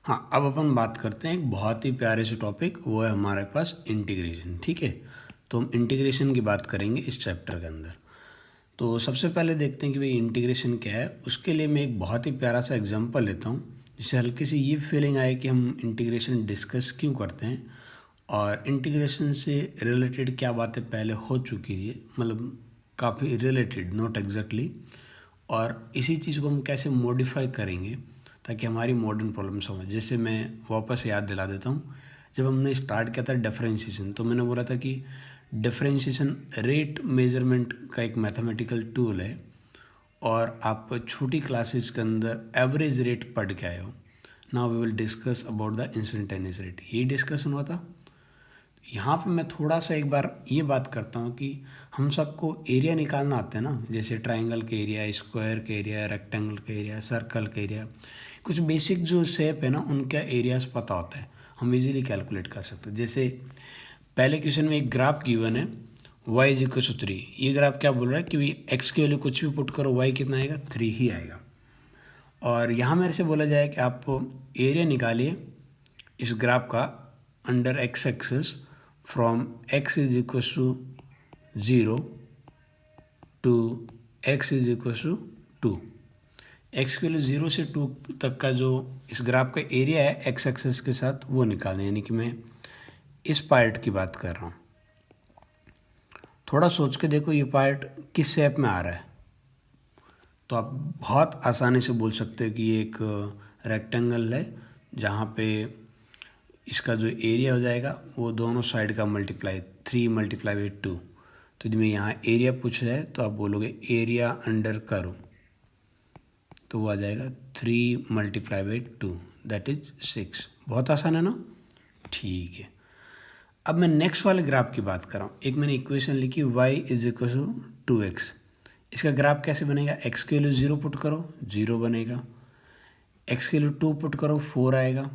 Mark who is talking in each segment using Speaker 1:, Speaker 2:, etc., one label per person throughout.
Speaker 1: हाँ, अब अपन बात करते हैं एक बहुत ही प्यारे से टॉपिक, वो है हमारे पास इंटीग्रेशन। ठीक है, तो हम इंटीग्रेशन की बात करेंगे इस चैप्टर के अंदर। तो सबसे पहले देखते हैं कि भाई इंटीग्रेशन क्या है। उसके लिए मैं एक बहुत ही प्यारा सा एग्जांपल लेता हूँ, जिससे हल्की सी ये फीलिंग आए कि हम इंटीग्रेशन डिस्कस क्यों करते हैं और इंटीग्रेशन से रिलेटेड क्या बातें पहले हो चुकी है, मतलब काफ़ी रिलेटेड, नॉट एग्जैक्टली, और इसी चीज़ को हम कैसे मॉडिफाई करेंगे ताकि हमारी मॉडर्न प्रॉब्लम समझ। जैसे मैं वापस याद दिला देता हूँ, जब हमने स्टार्ट किया था डिफरेंशिएशन, तो मैंने बोला था कि डिफरेंशिएशन रेट मेजरमेंट का एक मैथमेटिकल टूल है और आप छोटी क्लासेस के अंदर एवरेज रेट पढ़ के आए हो। Now we will discuss about the instantaneous rate, ये डिस्कशन हुआ था। यहाँ पे मैं थोड़ा सा एक बार ये बात करता हूँ कि हम सबको एरिया निकालना आता है ना, जैसे ट्रायंगल के एरिया, स्क्वायर के एरिया, रेक्टेंगल के एरिया, सर्कल के एरिया, कुछ बेसिक जो शेप है ना उनका एरियाज पता होता है, हम इजीली कैलकुलेट कर सकते हैं। जैसे पहले क्वेश्चन में एक ग्राफ गिवन है y इज इक्वल टू 3। ये ग्राफ क्या बोल रहा है कि भाई x की वैल्यू कुछ भी पुट करो, y कितना आएगा, 3 ही आएगा। और यहाँ मेरे से बोला जाए कि आप एरिया निकालिए इस ग्राफ का under x axis from x is equal to 0 to x is equal to 2। X के लिए 0 से 2 तक का जो इस ग्राफ का एरिया है एक्स एक्सिस के साथ, वो निकालना है। यानी कि मैं इस पार्ट की बात कर रहा हूँ। थोड़ा सोच के देखो ये पार्ट किस शेप में आ रहा है, तो आप बहुत आसानी से बोल सकते हो कि ये एक रेक्टेंगल है, जहाँ पे इसका जो एरिया हो जाएगा वो दोनों साइड का मल्टीप्लाई, 3 मल्टीप्लाई बाई 2। तो जब मैं यहाँ एरिया पूछ रहा है तो आप बोलोगे एरिया अंडर करो, तो वो आ जाएगा 3 मल्टीप्लाई बाई 2, दैट इज 6। बहुत आसान है ना। ठीक है, अब मैं नेक्स्ट वाले ग्राफ की बात कर रहा हूँ। एक मैंने इक्वेशन लिखी y is equal to 2x। इसका ग्राफ कैसे बनेगा, x के लिए 0 पुट करो 0 बनेगा, x के लिए 2 पुट करो 4 आएगा,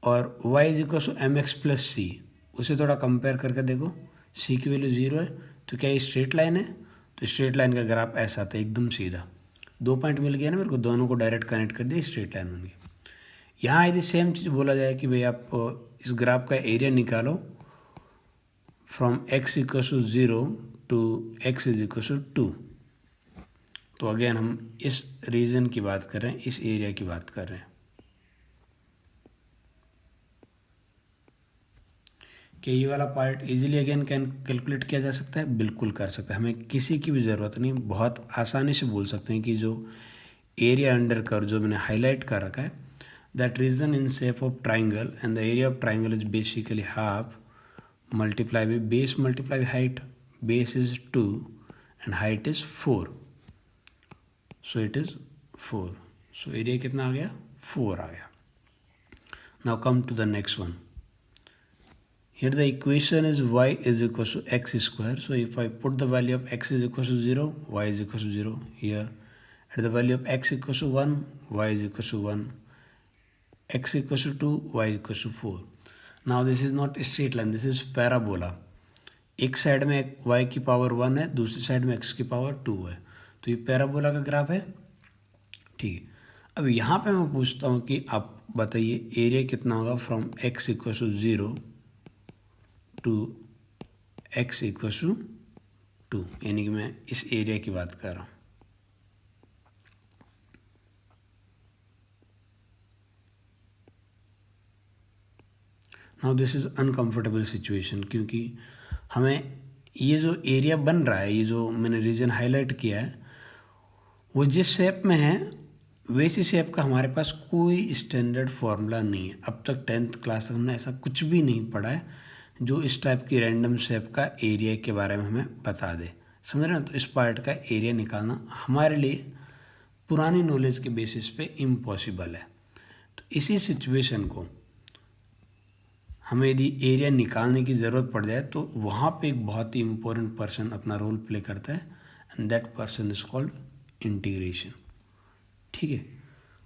Speaker 1: और y is equal to m x plus c. उसे थोड़ा कंपेयर करके देखो, c की वैल्यू 0 है तो क्या ये स्ट्रेट लाइन है, तो स्ट्रेट लाइन का ग्राफ ऐसा आता है एकदम सीधा। 2 पॉइंट मिल गया ना मेरे को, दोनों को डायरेक्ट कनेक्ट कर दिया, स्ट्रेट लाइन बन गई। यहाँ यदि सेम चीज़ बोला जाए कि भाई आप इस ग्राफ का एरिया निकालो from x equal to 0 to x is equal to 2, तो अगेन हम इस रीजन की बात कर रहे हैं, इस एरिया की बात कर रहे हैं। कि ये वाला पार्ट इजीली अगेन कैलकुलेट किया जा सकता है, बिल्कुल कर सकते हैं, हमें किसी की भी ज़रूरत नहीं, बहुत आसानी से बोल सकते हैं कि जो एरिया अंडर कर जो मैंने हाईलाइट कर रखा है, that region in shape of triangle and the area of triangle is basically half multiply by base multiply by height. Base is 2 and height is 4, so it is 4। सो area कितना आ गया, 4 आ गया। Now come to the next one. Here the equation is y is equal to x square. So if I put the value of x is equal to 0, y is equal to 0 here. At the value of x equal to 1, y is equal to 1. X equal to 2, y equal to 4. Now this is not a straight line, this is parabola. एक side में y की power 1 है, दूसरी side में x की power 2 है, तो ये पैराबोला का ग्राफ है। ठीक है, अब यहाँ पे मैं पूछता हूँ कि आप बताइए एरिया कितना होगा from x equal to 0 to x equal to 2, यानी कि मैं इस एरिया की बात कर रहा हूँ। Now this is uncomfortable situation, क्योंकि हमें ये जो एरिया बन रहा है, ये जो मैंने रीजन हाईलाइट किया है, वो जिस शेप में है वैसी शेप का हमारे पास कोई स्टैंडर्ड फॉर्मूला नहीं है। अब तक 10th क्लास तक हमने ऐसा कुछ भी नहीं पढ़ा है जो इस टाइप की रैंडम शेप का एरिया के बारे में हमें बता दे, समझ रहे हैं। तो इस पार्ट का एरिया निकालना हमारे लिए पुरानी नॉलेज के बेसिस पे इम्पॉसिबल है। तो इसी सिचुएशन को हमें यदि एरिया निकालने की ज़रूरत पड़ जाए तो वहाँ पे एक बहुत ही इम्पोर्टेंट पर्सन अपना रोल प्ले करता है, and that person is called integration. ठीक है,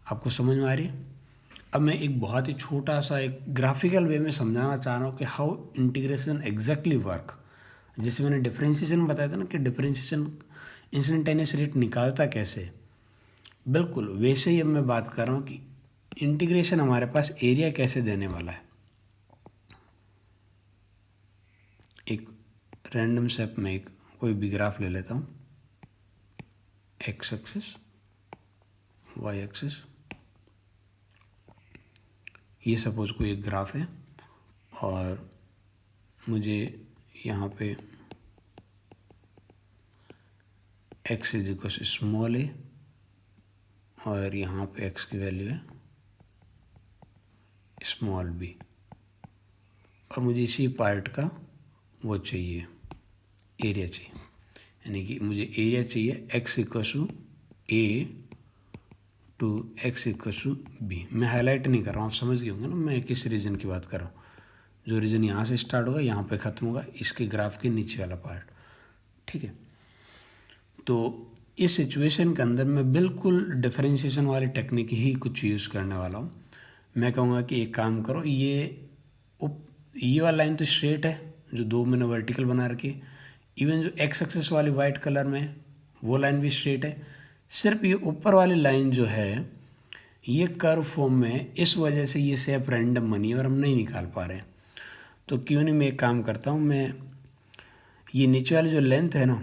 Speaker 1: आपको समझ में आ रही है। अब मैं एक बहुत ही छोटा सा एक ग्राफिकल वे में समझाना चाह रहा हूँ कि हाउ इंटीग्रेशन एग्जैक्टली वर्क। जैसे मैंने डिफरेंशिएशन बताया था ना कि डिफरेंशिएशन इंस्टेंटेनियस रेट निकालता कैसे, बिल्कुल वैसे ही अब मैं बात कर रहा हूँ कि इंटीग्रेशन हमारे पास एरिया कैसे देने वाला है, एक रैंडम शेप में एक कोई भी ग्राफ ले लेता हूँ, एक्स एक्सिस, वाई एक्सिस, ये सपोज कोई एक ग्राफ है और मुझे यहाँ पे x इज इक्वल स्मॉल ए और यहाँ पे x की वैल्यू है स्मॉल बी, और मुझे इसी पार्ट का वो चाहिए, एरिया चाहिए, यानी कि मुझे एरिया चाहिए x equal to a to x equal to b. मैं हाईलाइट नहीं कर रहा हूँ, आप समझ गए होंगे ना मैं किस रीजन की बात कर रहा हूँ। जो रीजन यहाँ से स्टार्ट होगा यहाँ पे ख़त्म होगा, इसके ग्राफ के नीचे वाला पार्ट, ठीक है। तो इस सिचुएशन के अंदर मैं बिल्कुल डिफरेंशिएशन वाली टेक्निक ही कुछ यूज़ करने वाला हूँ। मैं कहूँगा कि एक काम करो, ये वाला लाइन तो स्ट्रेट है जो दो मैंने वर्टिकल बना रखी, इवन जो एक्स एक्सिस वाली वाइट कलर में वो लाइन भी स्ट्रेट है, सिर्फ ये ऊपर वाली लाइन जो है ये कर्व फॉर्म में है, इस वजह से ये शेप रैंडम बनी और हम नहीं निकाल पा रहे हैं। तो क्यों नहीं मैं एक काम करता हूँ, मैं ये नीचे वाली जो लेंथ है ना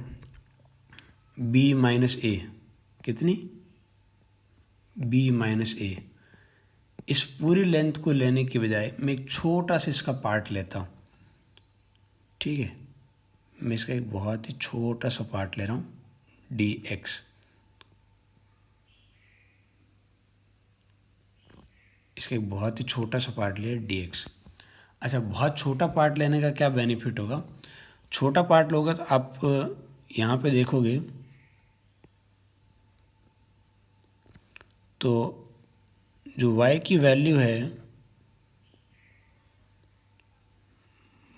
Speaker 1: b माइनस ए, कितनी b माइनस ए, इस पूरी लेंथ को लेने के बजाय मैं एक छोटा सा इसका पार्ट लेता हूँ, ठीक है। मैं इसका एक बहुत ही छोटा सा पार्ट ले रहा हूँ dx, इसका एक बहुत ही छोटा सा पार्ट लिया dx। अच्छा, बहुत छोटा पार्ट लेने का क्या बेनिफिट होगा, छोटा पार्ट लोगे तो आप यहाँ पे देखोगे तो जो y की वैल्यू है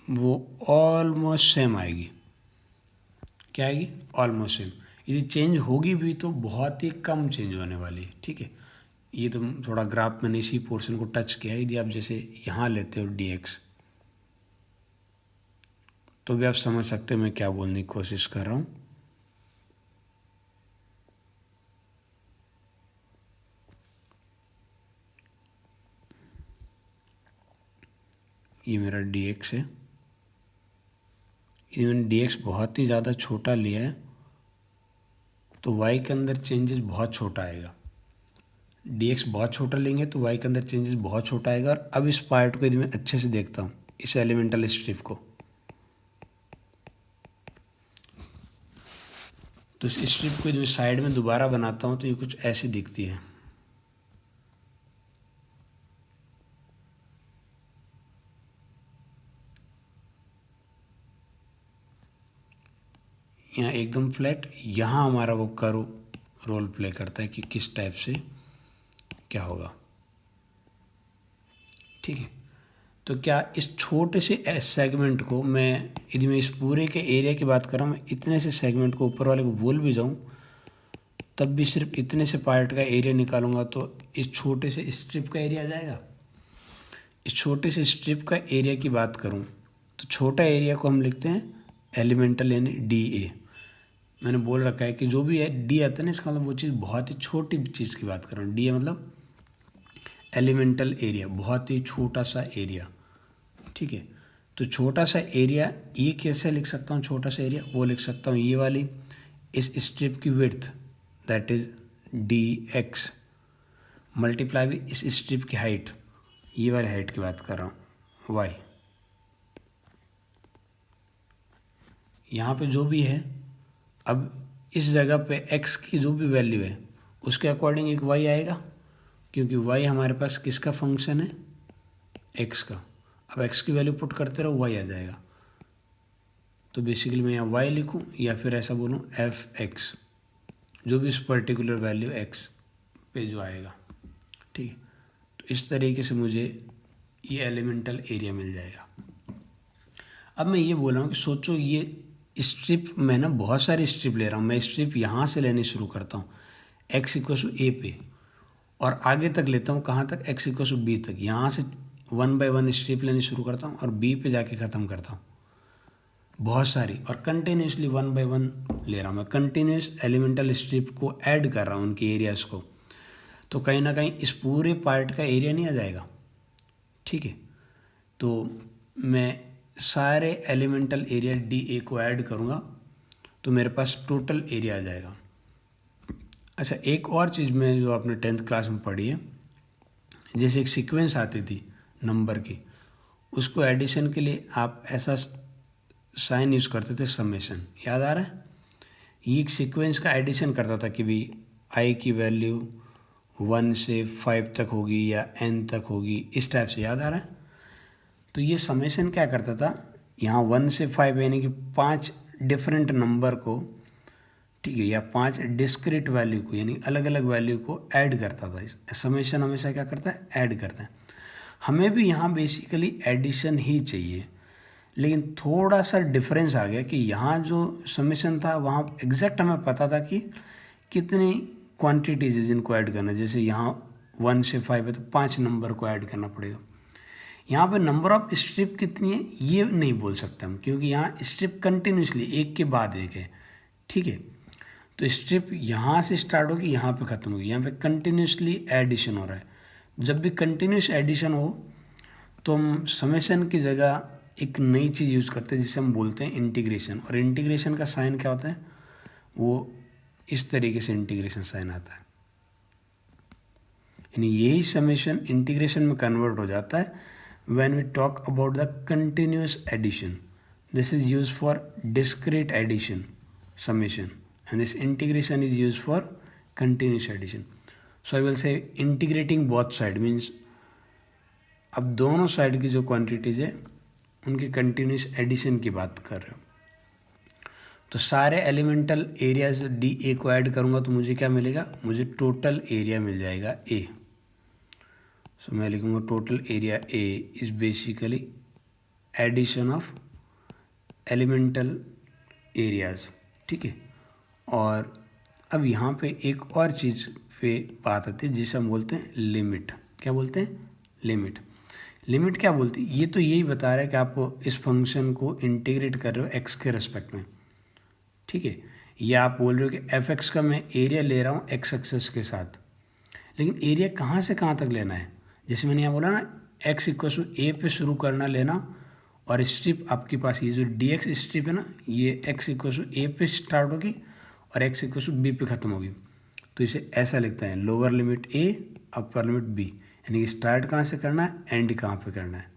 Speaker 1: वो ऑलमोस्ट सेम आएगी। क्या आएगी? Almost same. यदि चेंज होगी भी तो बहुत ही कम चेंज होने वाली है, ठीक है। ये तो थोड़ा ग्राफ मैंने इसी पोर्शन को टच किया है। यदि आप जैसे यहाँ लेते हो dx, तो भी आप समझ सकते हो मैं क्या बोलने की कोशिश कर रहा हूँ। ये मेरा dx है, यदि मैंने dx बहुत ही ज़्यादा छोटा लिया है तो y के अंदर चेंजेस बहुत छोटा आएगा। dx बहुत छोटा लेंगे तो y के अंदर चेंजेस बहुत छोटा आएगा। और अब इस पार्ट को यदि मैं अच्छे से देखता हूँ, इस एलिमेंटल स्ट्रिप को, तो इस स्ट्रिप को यदि मैं साइड में दोबारा बनाता हूँ तो ये कुछ ऐसी दिखती है। यहाँ एकदम फ्लैट, यहाँ हमारा वो कर्व रोल प्ले करता है कि किस टाइप से क्या होगा, ठीक है। तो क्या इस छोटे से सेगमेंट को मैं, यदि मैं इस पूरे के एरिया की बात कर रहा हूँ, मैं इतने से सेगमेंट को ऊपर वाले को बोल भी जाऊँ तब भी सिर्फ इतने से पार्ट का एरिया निकालूंगा तो इस छोटे से स्ट्रिप का एरिया आ जाएगा। इस छोटे से स्ट्रिप का एरिया की बात करूँ तो छोटा एरिया को हम लिखते हैं एलिमेंटल, यानी DA। मैंने बोल रखा है कि जो भी है D आता है ना, इसका मतलब वो चीज़ बहुत ही छोटी चीज़ की बात कर रहा हूँ। DA मतलब एलिमेंटल एरिया, बहुत ही छोटा सा एरिया, ठीक है। तो छोटा सा एरिया ये कैसे लिख सकता हूँ, छोटा सा एरिया वो लिख सकता हूँ ये वाली इस स्ट्रिप की width, that is dx multiply भी इस स्ट्रिप की हाइट, ये वाली हाइट की बात कर रहा हूँ y। यहाँ पे जो भी है, अब इस जगह पे x की जो भी वैल्यू है उसके अकॉर्डिंग एक y आएगा, क्योंकि y हमारे पास किसका फंक्शन है, x का। अब x की वैल्यू पुट करते रहो, y आ जाएगा। तो बेसिकली मैं यहाँ y लिखूँ या फिर ऐसा बोलूँ f(x), जो भी इस पर्टिकुलर वैल्यू x पे जो आएगा, ठीक है। तो इस तरीके से मुझे ये एलिमेंटल एरिया मिल जाएगा। अब मैं ये बोल रहा हूँ कि सोचो ये स्ट्रिप, मैं ना बहुत सारी स्ट्रिप ले रहा हूँ, मैं स्ट्रिप यहाँ से लेनी शुरू करता हूँ x इक्वल टू ए पे, और आगे तक लेता हूँ कहाँ तक, x इक्वल टू बी तक। यहाँ से 1 बाय 1 स्ट्रिप लेनी शुरू करता हूँ और b पे जाके ख़त्म करता हूँ, बहुत सारी, और कंटिन्यूसली 1 बाय 1 ले रहा हूँ मैं। कंटिन्यूस एलिमेंटल स्ट्रिप को ऐड कर रहा हूँ उनके एरियाज़ को। तो कहीं ना कहीं इस पूरे पार्ट का एरिया नहीं आ जाएगा। ठीक है, तो मैं सारे एलिमेंटल एरिया डी ए को ऐड करूँगा तो मेरे पास टोटल एरिया आ जाएगा। अच्छा, एक और चीज़ में जो आपने 10th क्लास में पढ़ी है, जैसे एक सीक्वेंस आती थी नंबर की, उसको एडिशन के लिए आप ऐसा साइन यूज़ करते थे, समेशन, याद आ रहा है? ये एक सीक्वेंस का एडिशन करता था कि भाई आई की वैल्यू 1 से 5 तक होगी या n तक होगी, इस टाइप से, याद आ रहा है? तो ये समेशन क्या करता था, यहाँ 1 से 5 यानी कि 5 डिफरेंट नंबर को, ठीक है, या 5 डिस्क्रीट वैल्यू को, यानी अलग अलग वैल्यू को ऐड करता था। समेशन हमेशा क्या करता है, ऐड करता है। हमें भी यहाँ बेसिकली एडिशन ही चाहिए, लेकिन थोड़ा सा डिफरेंस आ गया कि यहाँ जो समेशन था वहाँ एग्जैक्ट हमें पता था कि कितनी क्वांटिटीज है जिनको ऐड करना। जैसे यहाँ 1 से 5 है तो 5 नंबर को ऐड करना पड़ेगा। यहाँ पे नंबर ऑफ स्ट्रिप कितनी है ये नहीं बोल सकते हम, क्योंकि यहाँ स्ट्रिप कंटिन्यूसली एक के बाद एक है। ठीक है, तो स्ट्रिप यहाँ से स्टार्ट होगी, यहाँ पे ख़त्म होगी, यहाँ पे कंटिन्यूसली एडिशन हो रहा है। जब भी कंटिन्यूस एडिशन हो तो हम समेशन की जगह एक नई चीज़ यूज़ करते हैं जिसे हम बोलते हैं इंटीग्रेशन। और इंटीग्रेशन का साइन क्या होता है, वो इस तरीके से इंटीग्रेशन साइन आता है, यानी यही समेशन इंटीग्रेशन में कन्वर्ट हो जाता है when we talk about the continuous addition. This is use for discrete addition summation and this integration is used for continuous addition. So I will say integrating both side means अब दोनों side की जो quantities है उनकी continuous addition की बात कर रहे हो। तो सारे एलिमेंटल एरियाज डी ए को ऐड करूँगा तो मुझे क्या मिलेगा, मुझे टोटल एरिया मिल जाएगा ए। सो मैं लिखूँगा total area A is basically addition of elemental areas. ठीक है, और अब यहाँ पे एक और चीज़ पे बात आती है जिसे हम बोलते हैं लिमिट। क्या बोलते हैं, लिमिट। लिमिट क्या बोलती है, ये तो यही बता रहा है कि आप इस फंक्शन को इंटीग्रेट कर रहे हो एक्स के रेस्पेक्ट में। ठीक है, या आप बोल रहे हो कि एफ एक्स का मैं एरिया ले रहा हूँ एक्स एक्सेस के साथ, लेकिन एरिया कहाँ से कहाँ तक लेना है। जैसे मैंने यहाँ बोला ना, एक्स इक्वल टू ए पे शुरू करना लेना, और स्ट्रिप आपके पास ये जो डी एक्स स्ट्रिप है ना, ये एक्स इक्वल टू ए पे स्टार्ट होगी और एक्स इक्वल टू बी पे ख़त्म होगी। तो इसे ऐसा लिखते हैं, लोअर लिमिट ए अपर लिमिट बी, यानी कि स्टार्ट कहाँ से करना है, एंड कहाँ पे करना है।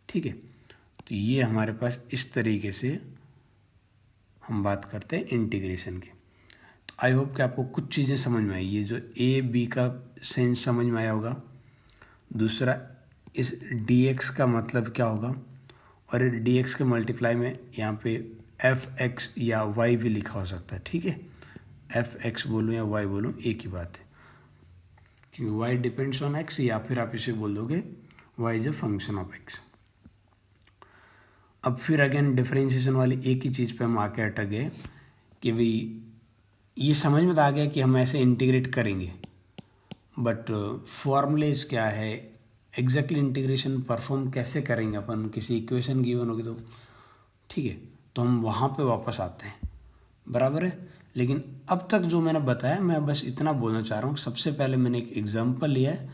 Speaker 1: ठीक है, तो ये हमारे पास इस तरीके से हम बात करते हैं इंटीग्रेशन की। तो आई होप कि आपको कुछ चीज़ें समझ में आई। ये जो ए बी का सेंस समझ में आया होगा, दूसरा इस डी एक्स का मतलब क्या होगा, और डी एक्स के मल्टीप्लाई में यहाँ पे एफ एक्स या वाई भी लिखा हो सकता है। ठीक है, एफ एक्स बोलूँ या वाई बोलूँ एक ही बात है, क्योंकि वाई डिपेंड्स ऑन एक्स, या फिर आप इसे बोल दोगे y is a function of x. अब फिर अगेन डिफरेंशिएशन वाली एक ही चीज़ पे हम आके अटक गए कि भाई ये समझ में आ गया कि हम ऐसे इंटीग्रेट करेंगे, बट फॉर्मूलेज क्या है, एग्जैक्टली इंटीग्रेशन परफॉर्म कैसे करेंगे अपन, किसी इक्वेशन गिवन होगी तो। ठीक है, तो हम वहाँ पे वापस आते हैं, बराबर है। लेकिन अब तक जो मैंने बताया, मैं बस इतना बोलना चाह रहा हूँ। सबसे पहले मैंने एक एग्जांपल लिया है,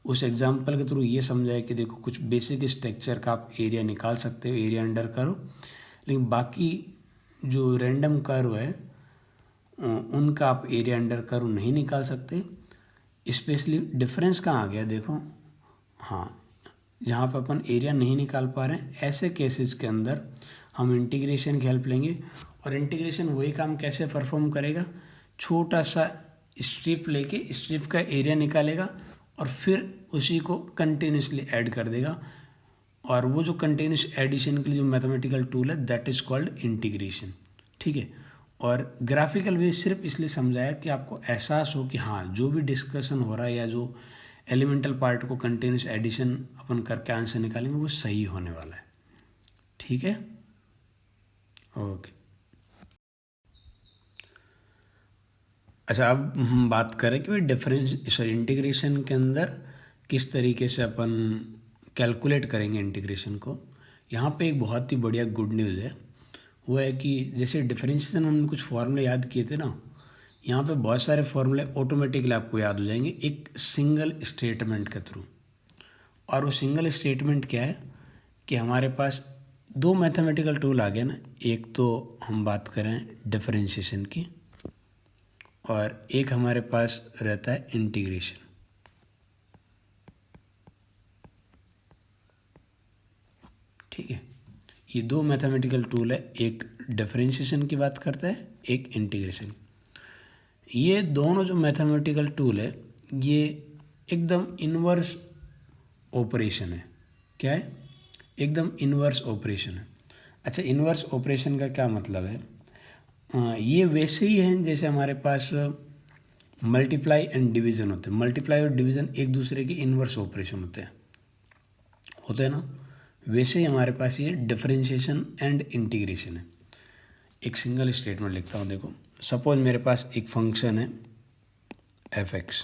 Speaker 1: उस एग्जांपल के थ्रू ये समझाया कि देखो कुछ बेसिक स्ट्रक्चर का आप एरिया निकाल सकते हो, एरिया अंडर कर्व, लेकिन बाकी जो रैंडम कर्व है उनका आप एरिया अंडर कर्व नहीं निकाल सकते। स्पेशली डिफरेंस कहाँ आ गया देखो, हाँ, जहाँ पर अपन एरिया नहीं निकाल पा रहे हैं, ऐसे केसेस के अंदर हम इंटीग्रेशन की हेल्प लेंगे। और इंटीग्रेशन वही काम कैसे परफॉर्म करेगा, छोटा सा स्ट्रिप लेके स्ट्रिप का एरिया निकालेगा और फिर उसी को कंटिन्यूसली ऐड कर देगा। और वो जो कंटिन्यूस एडिशन के लिए जो मैथमेटिकल टूल है दैट इज़ कॉल्ड इंटीग्रेशन। ठीक है, और ग्राफिकल वे सिर्फ इसलिए समझाया कि आपको एहसास हो कि हाँ, जो भी डिस्कशन हो रहा है या जो एलिमेंटल पार्ट को कंटिन्यूस एडिशन अपन करके आंसर निकालेंगे वो सही होने वाला है। ठीक है, ओके। अच्छा, अब हम बात करें कि डिफरेंस इंटीग्रेशन के अंदर किस तरीके से अपन कैलकुलेट करेंगे इंटीग्रेशन को। यहाँ पे एक बहुत ही बढ़िया गुड न्यूज़ है, वो है कि जैसे डिफरेंशिएशन हमने कुछ फॉर्मूले याद किए थे ना, यहाँ पे बहुत सारे फॉर्मूले ऑटोमेटिकली आपको याद हो जाएंगे एक सिंगल स्टेटमेंट के थ्रू। और वो सिंगल स्टेटमेंट क्या है कि हमारे पास दो मैथमेटिकल टूल आ गए ना, एक तो हम बात करें डिफरेंशिएशन की और एक हमारे पास रहता है इंटीग्रेशन। ठीक है, ये दो मैथमेटिकल टूल है, एक डिफरेंशिएशन की बात करता है, एक इंटीग्रेशन। ये दोनों जो मैथमेटिकल टूल है ये एकदम इन्वर्स ऑपरेशन है। क्या है? एकदम इन्वर्स ऑपरेशन है। अच्छा, इन्वर्स ऑपरेशन का क्या मतलब है? ये वैसे ही हैं जैसे हमारे पास मल्टीप्लाई एंड डिवीज़न होते हैं। मल्टीप्लाई और डिवीज़न एक दूसरे के इन्वर्स ऑपरेशन होते हैं ना, वैसे ही हमारे पास ये डिफरेंशिएशन एंड इंटीग्रेशन है। एक सिंगल स्टेटमेंट लिखता हूँ, देखो। सपोज मेरे पास एक फंक्शन है f(x)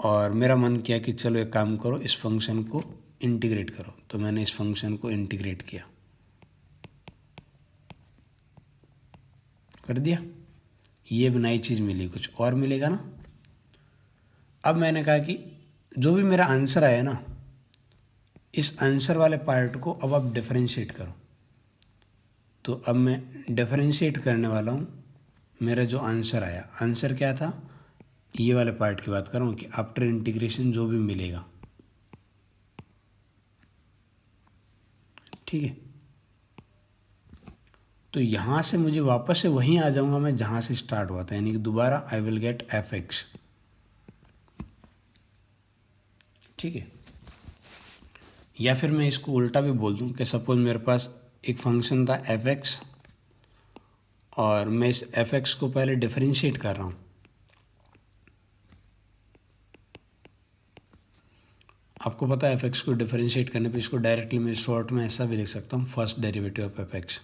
Speaker 1: और मेरा मन किया कि चलो एक काम करो, इस फंक्शन को इंटीग्रेट करो। तो मैंने इस फंक्शन को इंटीग्रेट किया, कर दिया। ये भी नई चीज़ मिली, कुछ और मिलेगा ना। अब मैंने कहा कि जो भी मेरा आंसर आया ना, इस आंसर वाले पार्ट को अब आप डिफरेंशिएट करो। तो अब मैं डिफरेंशिएट करने वाला हूँ। मेरा जो आंसर आया, आंसर क्या था? ये वाले पार्ट की बात कर रहा हूँ कि आफ्टर इंटीग्रेशन जो भी मिलेगा। ठीक है, तो यहाँ से मुझे वापस से वहीं आ जाऊँगा मैं जहाँ से स्टार्ट हुआ था, यानी कि दोबारा आई विल गेट f(x). ठीक है, या फिर मैं इसको उल्टा भी बोल दूँ कि सपोज मेरे पास एक फंक्शन था f(x) और मैं इस f(x) को पहले डिफरेंशिएट कर रहा हूँ। आपको पता है f(x) को डिफरेंशिएट करने पे इसको डायरेक्टली मैं शॉर्ट में ऐसा भी लिख सकता हूँ, फर्स्ट डेरिवेटिव ऑफ f(x).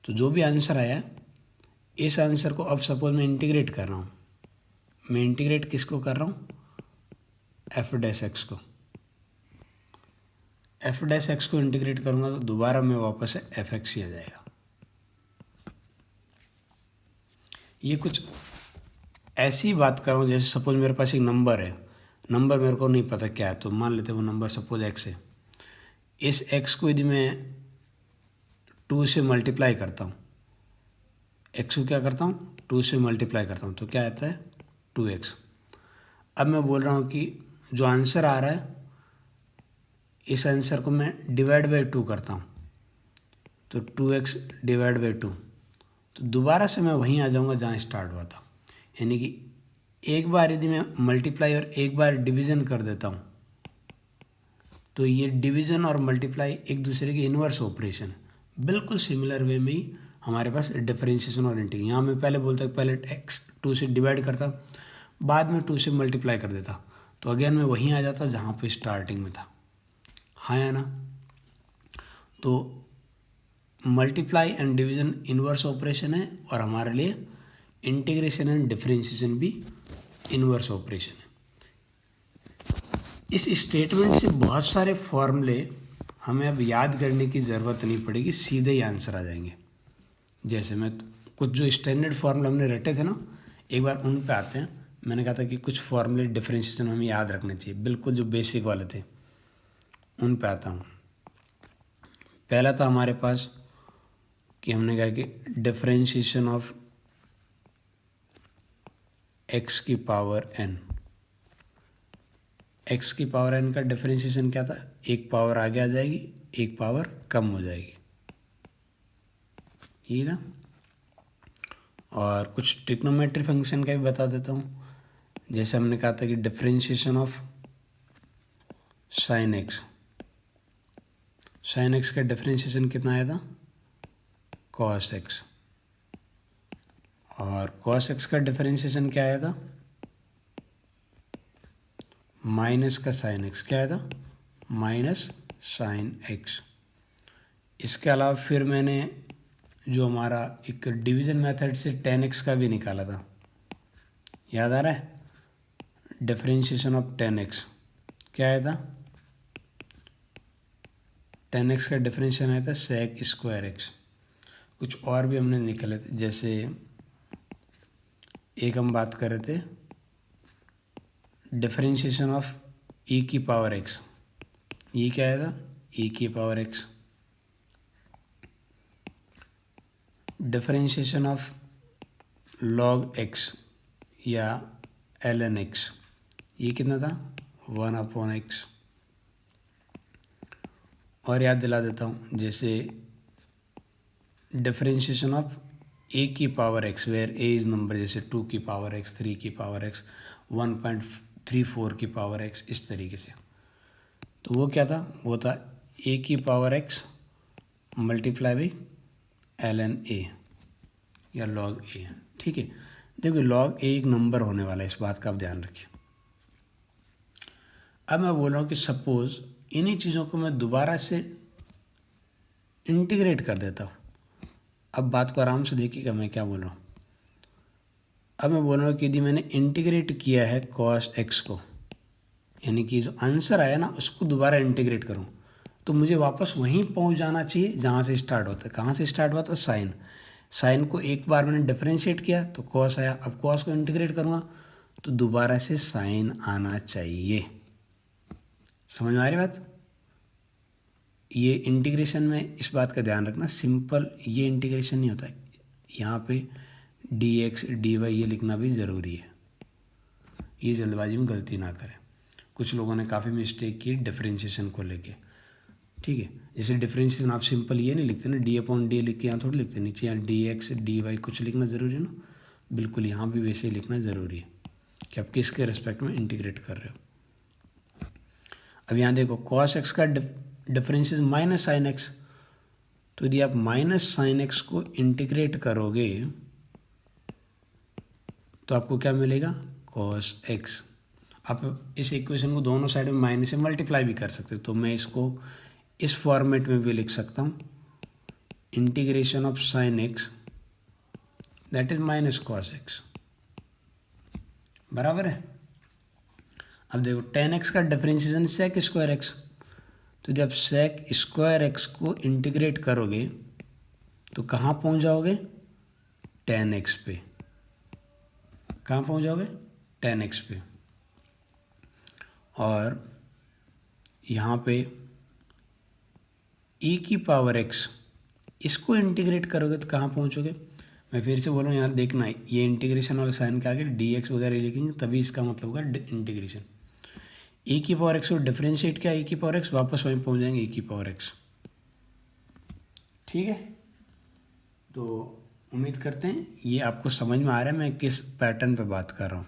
Speaker 1: तो जो भी आंसर आया, इस आंसर को अब सपोज मैं इंटीग्रेट कर रहा हूँ। मैं इंटीग्रेट किसको कर रहा हूँ? f(x) को। f(x) को इंटीग्रेट करूँगा तो दोबारा मैं वापस से f(x) ही आ जाएगा। ये कुछ ऐसी बात कर रहा हूँ जैसे सपोज मेरे पास एक नंबर है, नंबर मेरे को नहीं पता क्या है, तो मान लेते हैं वो नंबर सपोज x है। इस x को यदि मैं 2 से मल्टीप्लाई करता हूँ, x को क्या करता हूँ? 2 से मल्टीप्लाई करता हूँ, तो क्या आता है? 2x। अब मैं बोल रहा हूँ कि जो आंसर आ रहा है, इस आंसर को मैं डिवाइड बाई 2 करता हूँ, तो 2x डिवाइड बाई 2। तो दोबारा से मैं वहीं आ जाऊँगा जहाँ स्टार्ट हुआ था। यानी कि एक बार यदि मैं मल्टीप्लाई और एक बार डिवीज़न कर देता हूँ, तो ये डिवीज़न और मल्टीप्लाई एक दूसरे के इन्वर्स ऑपरेशन है। बिल्कुल सिमिलर वे में ही हमारे पास डिफरेंशिएशन और इंटीग्रेशन। यहाँ मैं पहले बोलता पहले x 2 से डिवाइड करता, बाद में 2 से मल्टीप्लाई कर देता, तो अगेन मैं वहीं आ जाता जहाँ पे स्टार्टिंग में था। हाँ या ना? तो multiply and division inverse operation है और हमारे लिए इंटीग्रेशन एंड डिफरेंशिएशन भी इन्वर्स ऑपरेशन है। इस स्टेटमेंट से बहुत सारे फॉर्मूले हमें अब याद करने की ज़रूरत नहीं पड़ेगी, सीधे ही आंसर आ जाएंगे। जैसे मैं कुछ जो स्टैंडर्ड फार्मूले हमने रटे थे ना, एक बार उन पे आते हैं। मैंने कहा था कि कुछ फार्मूले डिफरेंशिएशन हमें याद रखने चाहिए, बिल्कुल जो बेसिक वाले थे, उन पे आता हूँ। पहला था हमारे पास कि हमने कहा कि डिफरेंशिएशन ऑफ x की पावर n। x की पावर n का डिफरेंशिएशन क्या था? एक पावर आगे आ जाएगी, एक पावर कम हो जाएगी, ये ना। और कुछ ट्रिग्नोमेट्री फंक्शन का भी बता देता हूँ। जैसे हमने कहा था कि differentiation of sine x, sine x का डिफरेंशिएशन कितना आया था? Cos x। और कॉस x का डिफरेंशिएशन क्या आया था? माइनस का साइन x। क्या आया था? Minus sine x। इसके अलावा फिर मैंने जो हमारा एक डिवीज़न मेथड से tan x का भी निकाला था, याद आ रहा है? डिफरेंशिएशन ऑफ tan x क्या आया था? tan x का डिफरेंशिएशन आया था sec² x। कुछ और भी हमने निकाले थे, जैसे एक हम बात कर रहे थे डिफरेंशिएशन ऑफ e की पावर x, ये क्या आएगा e की power x, differentiation of log x या ln x, ये कितना था 1/x। और याद दिला देता हूँ, जैसे डिफरेंशिएशन ऑफ a की power x where a is number, जैसे 2 की पावर x, 3 की पावर x, 1.34 की पावर x, इस तरीके से। तो वो क्या था, वो था a की power x multiply by ln a या log a। ठीक है, देखिए log a एक नंबर होने वाला है, इस बात का आप ध्यान रखिए। अब मैं बोल रहा हूँ कि सपोज इन्हीं चीज़ों को मैं दोबारा से इंटीग्रेट कर देता हूँ। अब बात को आराम से देखिएगा मैं क्या बोल रहा हूँ। अब मैं बोल रहा हूँ कि यदि मैंने इंटीग्रेट किया है cos x को, यानी कि जो आंसर आया ना उसको दोबारा इंटीग्रेट करूँ, तो मुझे वापस वहीं पहुँच जाना चाहिए जहाँ से स्टार्ट होता है। कहाँ से स्टार्ट हुआ था, साइन को एक बार मैंने डिफरेंशिएट किया तो cos आया, अब cos को इंटीग्रेट करूँगा तो दोबारा से साइन आना चाहिए। समझ में आ रही बात? ये इंटीग्रेशन में इस बात का ध्यान रखना, सिंपल ये इंटीग्रेशन नहीं होता है, यहाँ पे dx dy ये लिखना भी ज़रूरी है। ये जल्दबाजी में गलती ना करें, कुछ लोगों ने काफ़ी मिस्टेक की डिफरेंशिएशन को लेके। ठीक है, जैसे डिफरेंशिएशन आप सिंपल ये नहीं लिखते ना, d/d लिख के यहाँ थोड़ी लिखते, नीचे यहाँ dx dy कुछ लिखना ज़रूरी है ना, बिल्कुल यहाँ भी वैसे ही लिखना ज़रूरी है कि आप किसके रिस्पेक्ट में इंटीग्रेट कर रहे हो। अब यहाँ देखो cos x का डिफरेंशिएशन माइनस साइन एक्स, तो यदि आप माइनस साइन एक्स को इंटीग्रेट करोगे तो आपको क्या मिलेगा, cos x। आप इस इक्वेशन को दोनों साइड में माइनस से मल्टीप्लाई भी कर सकते हो, तो मैं इसको इस फॉर्मेट में भी लिख सकता हूँ, integration of sine x that is minus cos x, बराबर है। अब देखो tan x का डिफरेंशिएशन sec स्क्वायर एक्स, तो जब sec स्क्वायर एक्स को इंटीग्रेट करोगे तो कहाँ पहुँच जाओगे, tan x पे। कहाँ पहुँच जाओगे, tan x पे। और यहाँ पे e की पावर x इसको इंटीग्रेट करोगे तो कहाँ पहुँचोगे। मैं फिर से बोल रहा हूँ, यहाँ देखना है, ये इंटीग्रेशन वाले साइन के आगे dx वगैरह लिखेंगे तभी इसका मतलब होगा इंटीग्रेशन। e की पावर x को डिफरेंशिएट किया, e की पावर x वापस वहीं पहुँच जाएंगे e की पावर x। ठीक है, तो उम्मीद करते हैं ये आपको समझ में आ रहा है मैं किस पैटर्न पे बात कर रहा हूँ।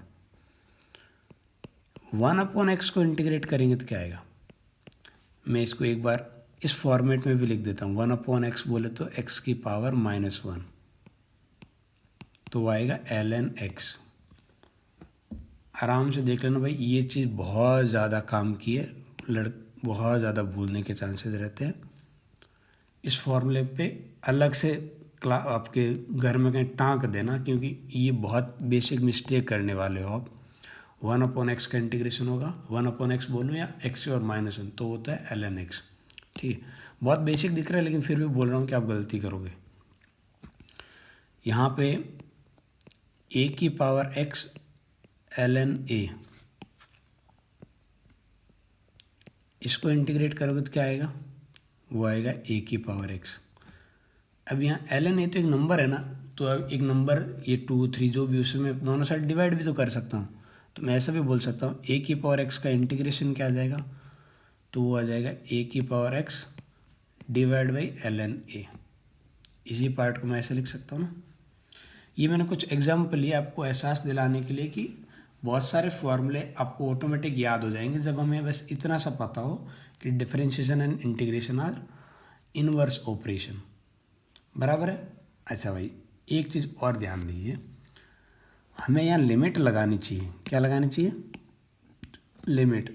Speaker 1: 1/x को इंटीग्रेट करेंगे तो क्या आएगा, मैं इसको एक बार इस फॉर्मेट में भी लिख देता हूँ। 1/x बोले तो x की पावर -1, तो वो आएगा ln x। आराम से देख लेना भाई, ये चीज़ बहुत ज़्यादा काम की है, बहुत ज़्यादा भूलने के चांसेस रहते हैं। इस फॉर्मूले पे अलग से आपके घर में कहीं टाँक देना, क्योंकि ये बहुत बेसिक मिस्टेक करने वाले हो आप। 1/x का इंटीग्रेशन होगा, 1/x बोलूँ या x और -1 तो होता है ln x। ठीक है, बहुत बेसिक दिख रहा है लेकिन फिर भी बोल रहा हूँ कि आप गलती करोगे। यहाँ पे a की पावर x ln a, इसको इंटीग्रेट करोगे तो क्या आएगा, वो आएगा a की पावर x। अब यहाँ ln a तो एक नंबर है ना, तो अब एक नंबर ये 2 3 जो भी उसमें दोनों साइड डिवाइड भी तो कर सकता हूँ, तो मैं ऐसा भी बोल सकता हूँ a की पावर x का इंटीग्रेशन क्या आ जाएगा, तो वो आ जाएगा a की power x divide by ln a। इसी पार्ट को मैं ऐसे लिख सकता हूँ ना। ये मैंने कुछ एग्जाम्पल लिए आपको एहसास दिलाने के लिए कि बहुत सारे फॉर्मूले आपको ऑटोमेटिक याद हो जाएंगे जब हमें बस इतना सा पता हो कि differentiation and integration are inverse operation, बराबर है। अच्छा भाई, एक चीज़ और ध्यान दीजिए, हमें यहाँ लिमिट लगानी चाहिए। क्या लगानी चाहिए, लिमिट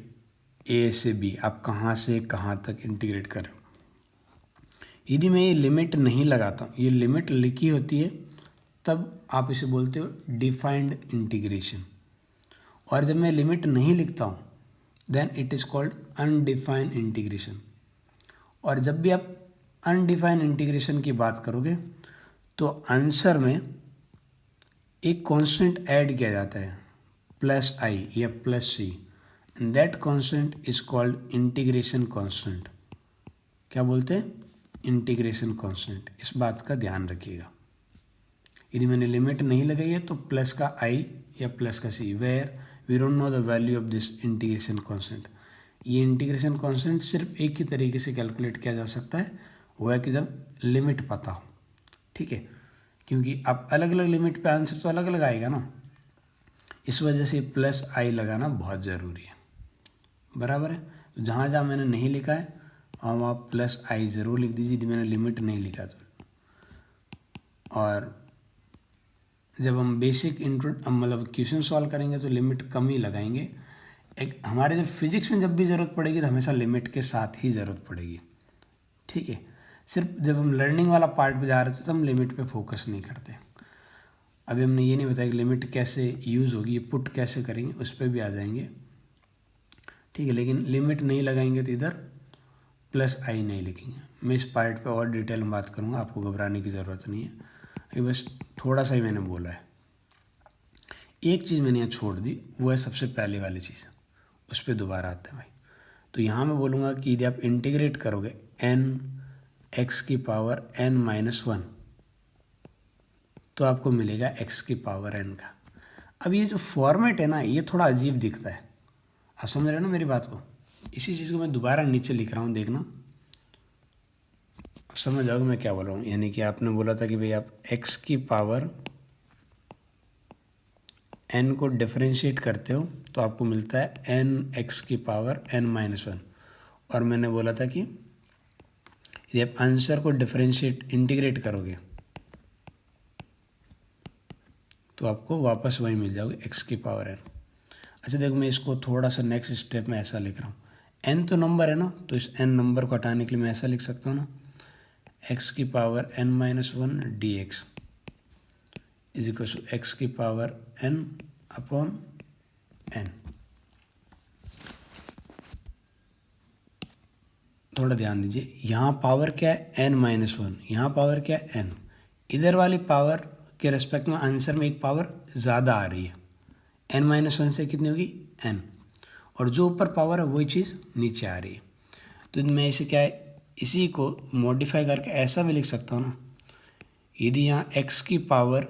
Speaker 1: a से b, आप कहाँ से कहाँ तक इंटीग्रेट करें। यदि मैं ये लिमिट नहीं लगाता, ये लिमिट लिखी होती है तब आप इसे बोलते हो डिफाइंड इंटीग्रेशन, और जब मैं लिमिट नहीं लिखता हूँ then it is called undefined integration. और जब भी आप अनडिफाइंड इंटीग्रेशन की बात करोगे तो आंसर में एक कांस्टेंट ऐड किया जाता है प्लस आई या plus C, and that constant is called integration constant. क्या बोलते हैं? Integration constant. इस बात का ध्यान रखिएगा। यदि मैंने लिमिट नहीं लगाई है तो प्लस का आई या प्लस का c, where we don't know the value of this integration constant. ये इंटीग्रेशन कांस्टेंट सिर्फ एक ही तरीके से कैलकुलेट किया जा सकता है, वो है कि जब लिमिट पता हो। ठीक है, क्योंकि अब अलग अलग लिमिट पे आंसर तो अलग अलग आएगा ना, इस वजह से प्लस आई लगाना बहुत ज़रूरी है। बराबर है। तो जहाँ जहाँ मैंने नहीं लिखा है वहाँ आप प्लस आई ज़रूर लिख दीजिए यदि मैंने लिमिट नहीं लिखा तो। और जब हम बेसिक मतलब क्वेश्चन सॉल्व करेंगे तो लिमिट कम ही लगाएंगे। एक हमारे जब फिजिक्स में जब भी ज़रूरत पड़ेगी तो हमेशा लिमिट के साथ ही ज़रूरत पड़ेगी। ठीक है, सिर्फ जब हम लर्निंग वाला पार्ट पे जा रहे थे तो हम लिमिट पे फोकस नहीं करते। अभी हमने ये नहीं बताया कि लिमिट कैसे यूज़ होगी, ये पुट कैसे करेंगे, उस पर भी आ जाएंगे। ठीक है, लेकिन लिमिट नहीं लगाएंगे तो इधर प्लस आई नहीं लिखेंगे। मैं इस पार्ट पे और डिटेल में बात करूँगा, आपको घबराने की ज़रूरत नहीं है, अभी बस थोड़ा सा ही मैंने बोला है। एक चीज़ मैंने यहाँ छोड़ दी, वो है सबसे पहले वाली चीज़, उस पर दोबारा आते हैं भाई। तो यहाँ मैं बोलूँगा कि यदि आप इंटीग्रेट करोगे n x की पावर n-1 तो आपको मिलेगा x की पावर n का। अब ये जो फॉर्मेट है ना, ये थोड़ा अजीब दिखता है, आप समझ रहे हो ना मेरी बात को। इसी चीज़ को मैं दोबारा नीचे लिख रहा हूँ, देखना अब समझ जाओगे मैं क्या बोल रहा हूँ। यानी कि आपने बोला था कि भाई आप x की पावर n को डिफरेंशिएट करते हो तो आपको मिलता है n x की पावर n-1, और मैंने बोला था कि यदि आप आंसर को डिफरेंशिएट इंटीग्रेट करोगे तो आपको वापस वही मिल जाओगे x की पावर n। अच्छा देखो, मैं इसको थोड़ा सा नेक्स्ट स्टेप में ऐसा लिख रहा हूँ, n तो नंबर है ना, तो इस n नंबर को हटाने के लिए मैं ऐसा लिख सकता हूँ ना, x की power n-1 dx is equal to x की पावर n अपॉन n। थोड़ा ध्यान दीजिए, यहाँ पावर क्या है n-1, यहाँ पावर क्या है n, इधर वाली पावर के रेस्पेक्ट में आंसर में एक पावर ज़्यादा आ रही है, n-1 से कितनी होगी n, और जो ऊपर पावर है वही चीज़ नीचे आ रही है। तो मैं इसे क्या है, इसी को मॉडिफाई करके ऐसा भी लिख सकता हूँ ना, यदि यहाँ x की पावर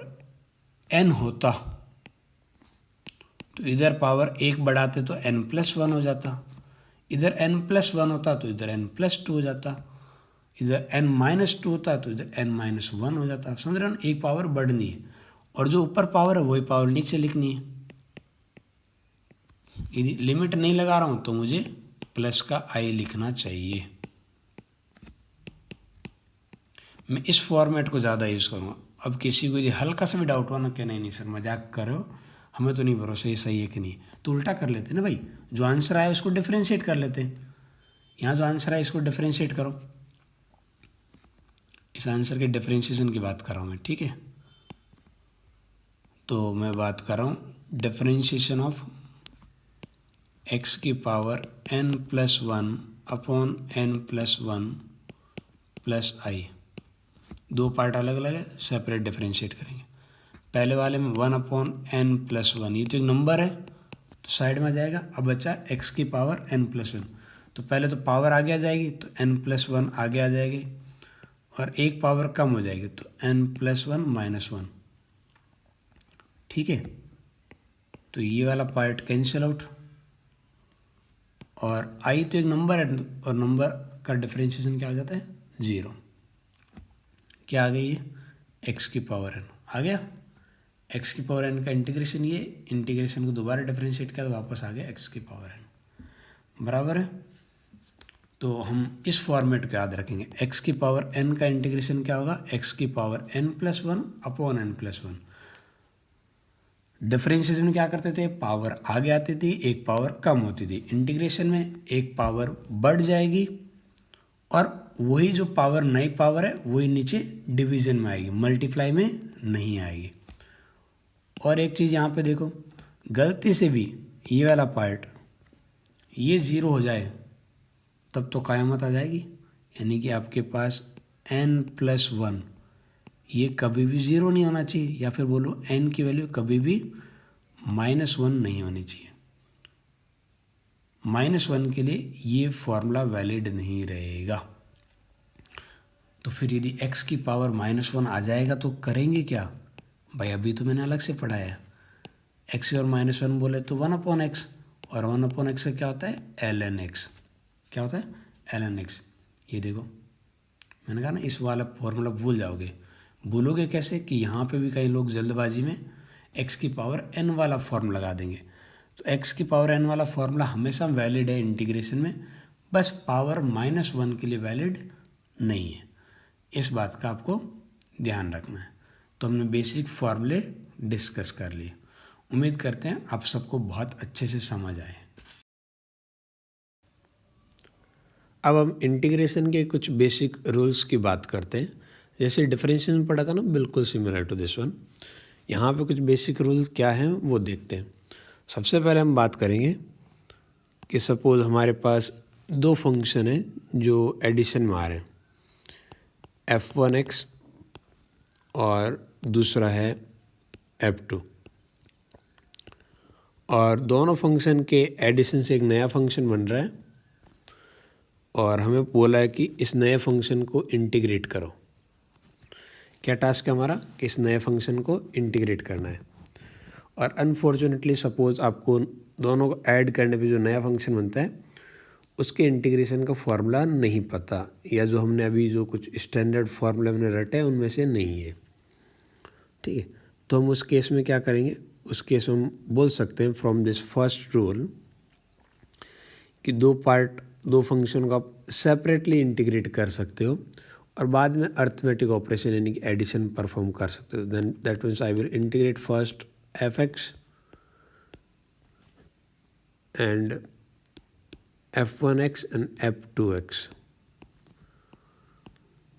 Speaker 1: n होता तो इधर पावर एक बढ़ाते तो n+1 हो जाता, इधर n+1 होता तो इधर n+2 हो जाता, इधर n-2 होता तो इधर n-1 हो जाता। आप समझ रहे हो ना, एक पावर बढ़नी है और जो ऊपर पावर है वही पावर नीचे लिखनी है। यदि लिमिट नहीं लगा रहा हूँ तो मुझे प्लस का आई लिखना चाहिए। मैं इस फॉर्मेट को ज़्यादा यूज़ करूँगा। अब किसी को यदि हल्का सा भी डाउट हुआ ना कि नहीं सर मजाक कर रहे हो, हमें तो नहीं भरोसा ये सही है कि नहीं, तो उल्टा कर लेते ना भाई, जो आंसर आया उसको डिफरेंशिएट कर लेते हैं। यहाँ जो आंसर आया इसको डिफरेंशिएट करो, इस आंसर के डिफरेंशिएशन की बात कर रहा हूँ मैं। ठीक है, तो मैं बात कर रहा हूँ डिफरेंशिएशन ऑफ x की power n+1 upon n+1 plus आई। दो पार्ट अलग अलग है, सेपरेट डिफरेंशिएट करेंगे। पहले वाले में 1/n+1, ये तो एक नंबर है तो साइड में आ जाएगा। अब बचा x की पावर n+1, तो पहले तो पावर आगे आ जाएगी तो n+1 आगे आ जाएगी, और एक पावर कम हो जाएगी तो n+1 -1। ठीक है, तो ये वाला पार्ट कैंसिल आउट, और आई तो एक नंबर है और नंबर का डिफरेंशिएशन क्या हो जाता है 0। क्या आ गई है x की पावर n आ गया, x की पावर n का इंटीग्रेशन, ये इंटीग्रेशन को दोबारा डिफरेंशिएट किया तो वापस आ गया x की पावर n बराबर है। तो हम इस फॉर्मेट को याद रखेंगे, x की पावर n का इंटीग्रेशन क्या होगा, x की power n+1 upon n+1। Differentiation में क्या करते थे, पावर आगे आती थी एक पावर कम होती थी, इंटीग्रेशन में एक पावर बढ़ जाएगी और वही जो पावर नई पावर है वही नीचे डिवीजन में आएगी, मल्टीप्लाई में नहीं आएगी। और एक चीज़ यहाँ पे देखो, गलती से भी ये वाला पार्ट ये 0 हो जाए तब तो क़यामत आ जाएगी, यानी कि आपके पास n+1 ये कभी भी ज़ीरो नहीं होना चाहिए, या फिर बोलो n की वैल्यू कभी भी -1 नहीं होनी चाहिए। -1 के लिए ये फॉर्मूला वैलिड नहीं रहेगा। तो फिर यदि x की पावर -1 आ जाएगा तो करेंगे क्या भाई, अभी तो मैंने अलग से पढ़ा है। x और -1 बोले तो 1/x, और 1/x से क्या होता है ln x। क्या होता है ln x। ये देखो मैंने कहा ना, इस वाला फॉर्मूला भूल जाओगे। भूलोगे कैसे कि यहाँ पे भी कई लोग जल्दबाजी में x की पावर n वाला फॉर्म लगा देंगे। तो x की पावर n वाला फॉर्मूला हमेशा वैलिड है इंटीग्रेशन में, बस पावर -1 के लिए वैलिड नहीं है। इस बात का आपको ध्यान रखना है। तो हमने बेसिक फॉर्मूले डिस्कस कर लिए। उम्मीद करते हैं आप सबको बहुत अच्छे से समझ आए। अब हम इंटीग्रेशन के कुछ बेसिक रूल्स की बात करते हैं। जैसे डिफरेंशिएशन पढ़ा था ना, बिल्कुल सिमिलर टू दिस वन। यहाँ पे कुछ बेसिक रूल्स क्या हैं वो देखते हैं। सबसे पहले हम बात करेंगे कि सपोज हमारे पास दो फंक्शन है जो एडिशन में आ रहे हैं, f1x और दूसरा है f2, और दोनों फंक्शन के एडिशन से एक नया फंक्शन बन रहा है, और हमें बोला है कि इस नए फंक्शन को इंटीग्रेट करो। क्या टास्क है हमारा कि इस नए फंक्शन को इंटीग्रेट करना है। और अनफॉर्चुनेटली सपोज आपको दोनों को ऐड करने पे जो नया फंक्शन बनता है उसके इंटीग्रेशन का फॉर्मूला नहीं पता, या जो हमने अभी जो कुछ स्टैंडर्ड फार्मूला हमने रटे हैं उनमें से नहीं है। ठीक है, तो हम उस केस में क्या करेंगे, उस केस में हम बोल सकते हैं फ्रॉम दिस फर्स्ट रूल कि दो फंक्शन को आप सेपरेटली इंटीग्रेट कर सकते हो और बाद में अर्थमेटिक ऑपरेशन यानी कि एडिशन परफॉर्म कर सकते हो। Then that means I will integrate first f(x) and f1x and f2x,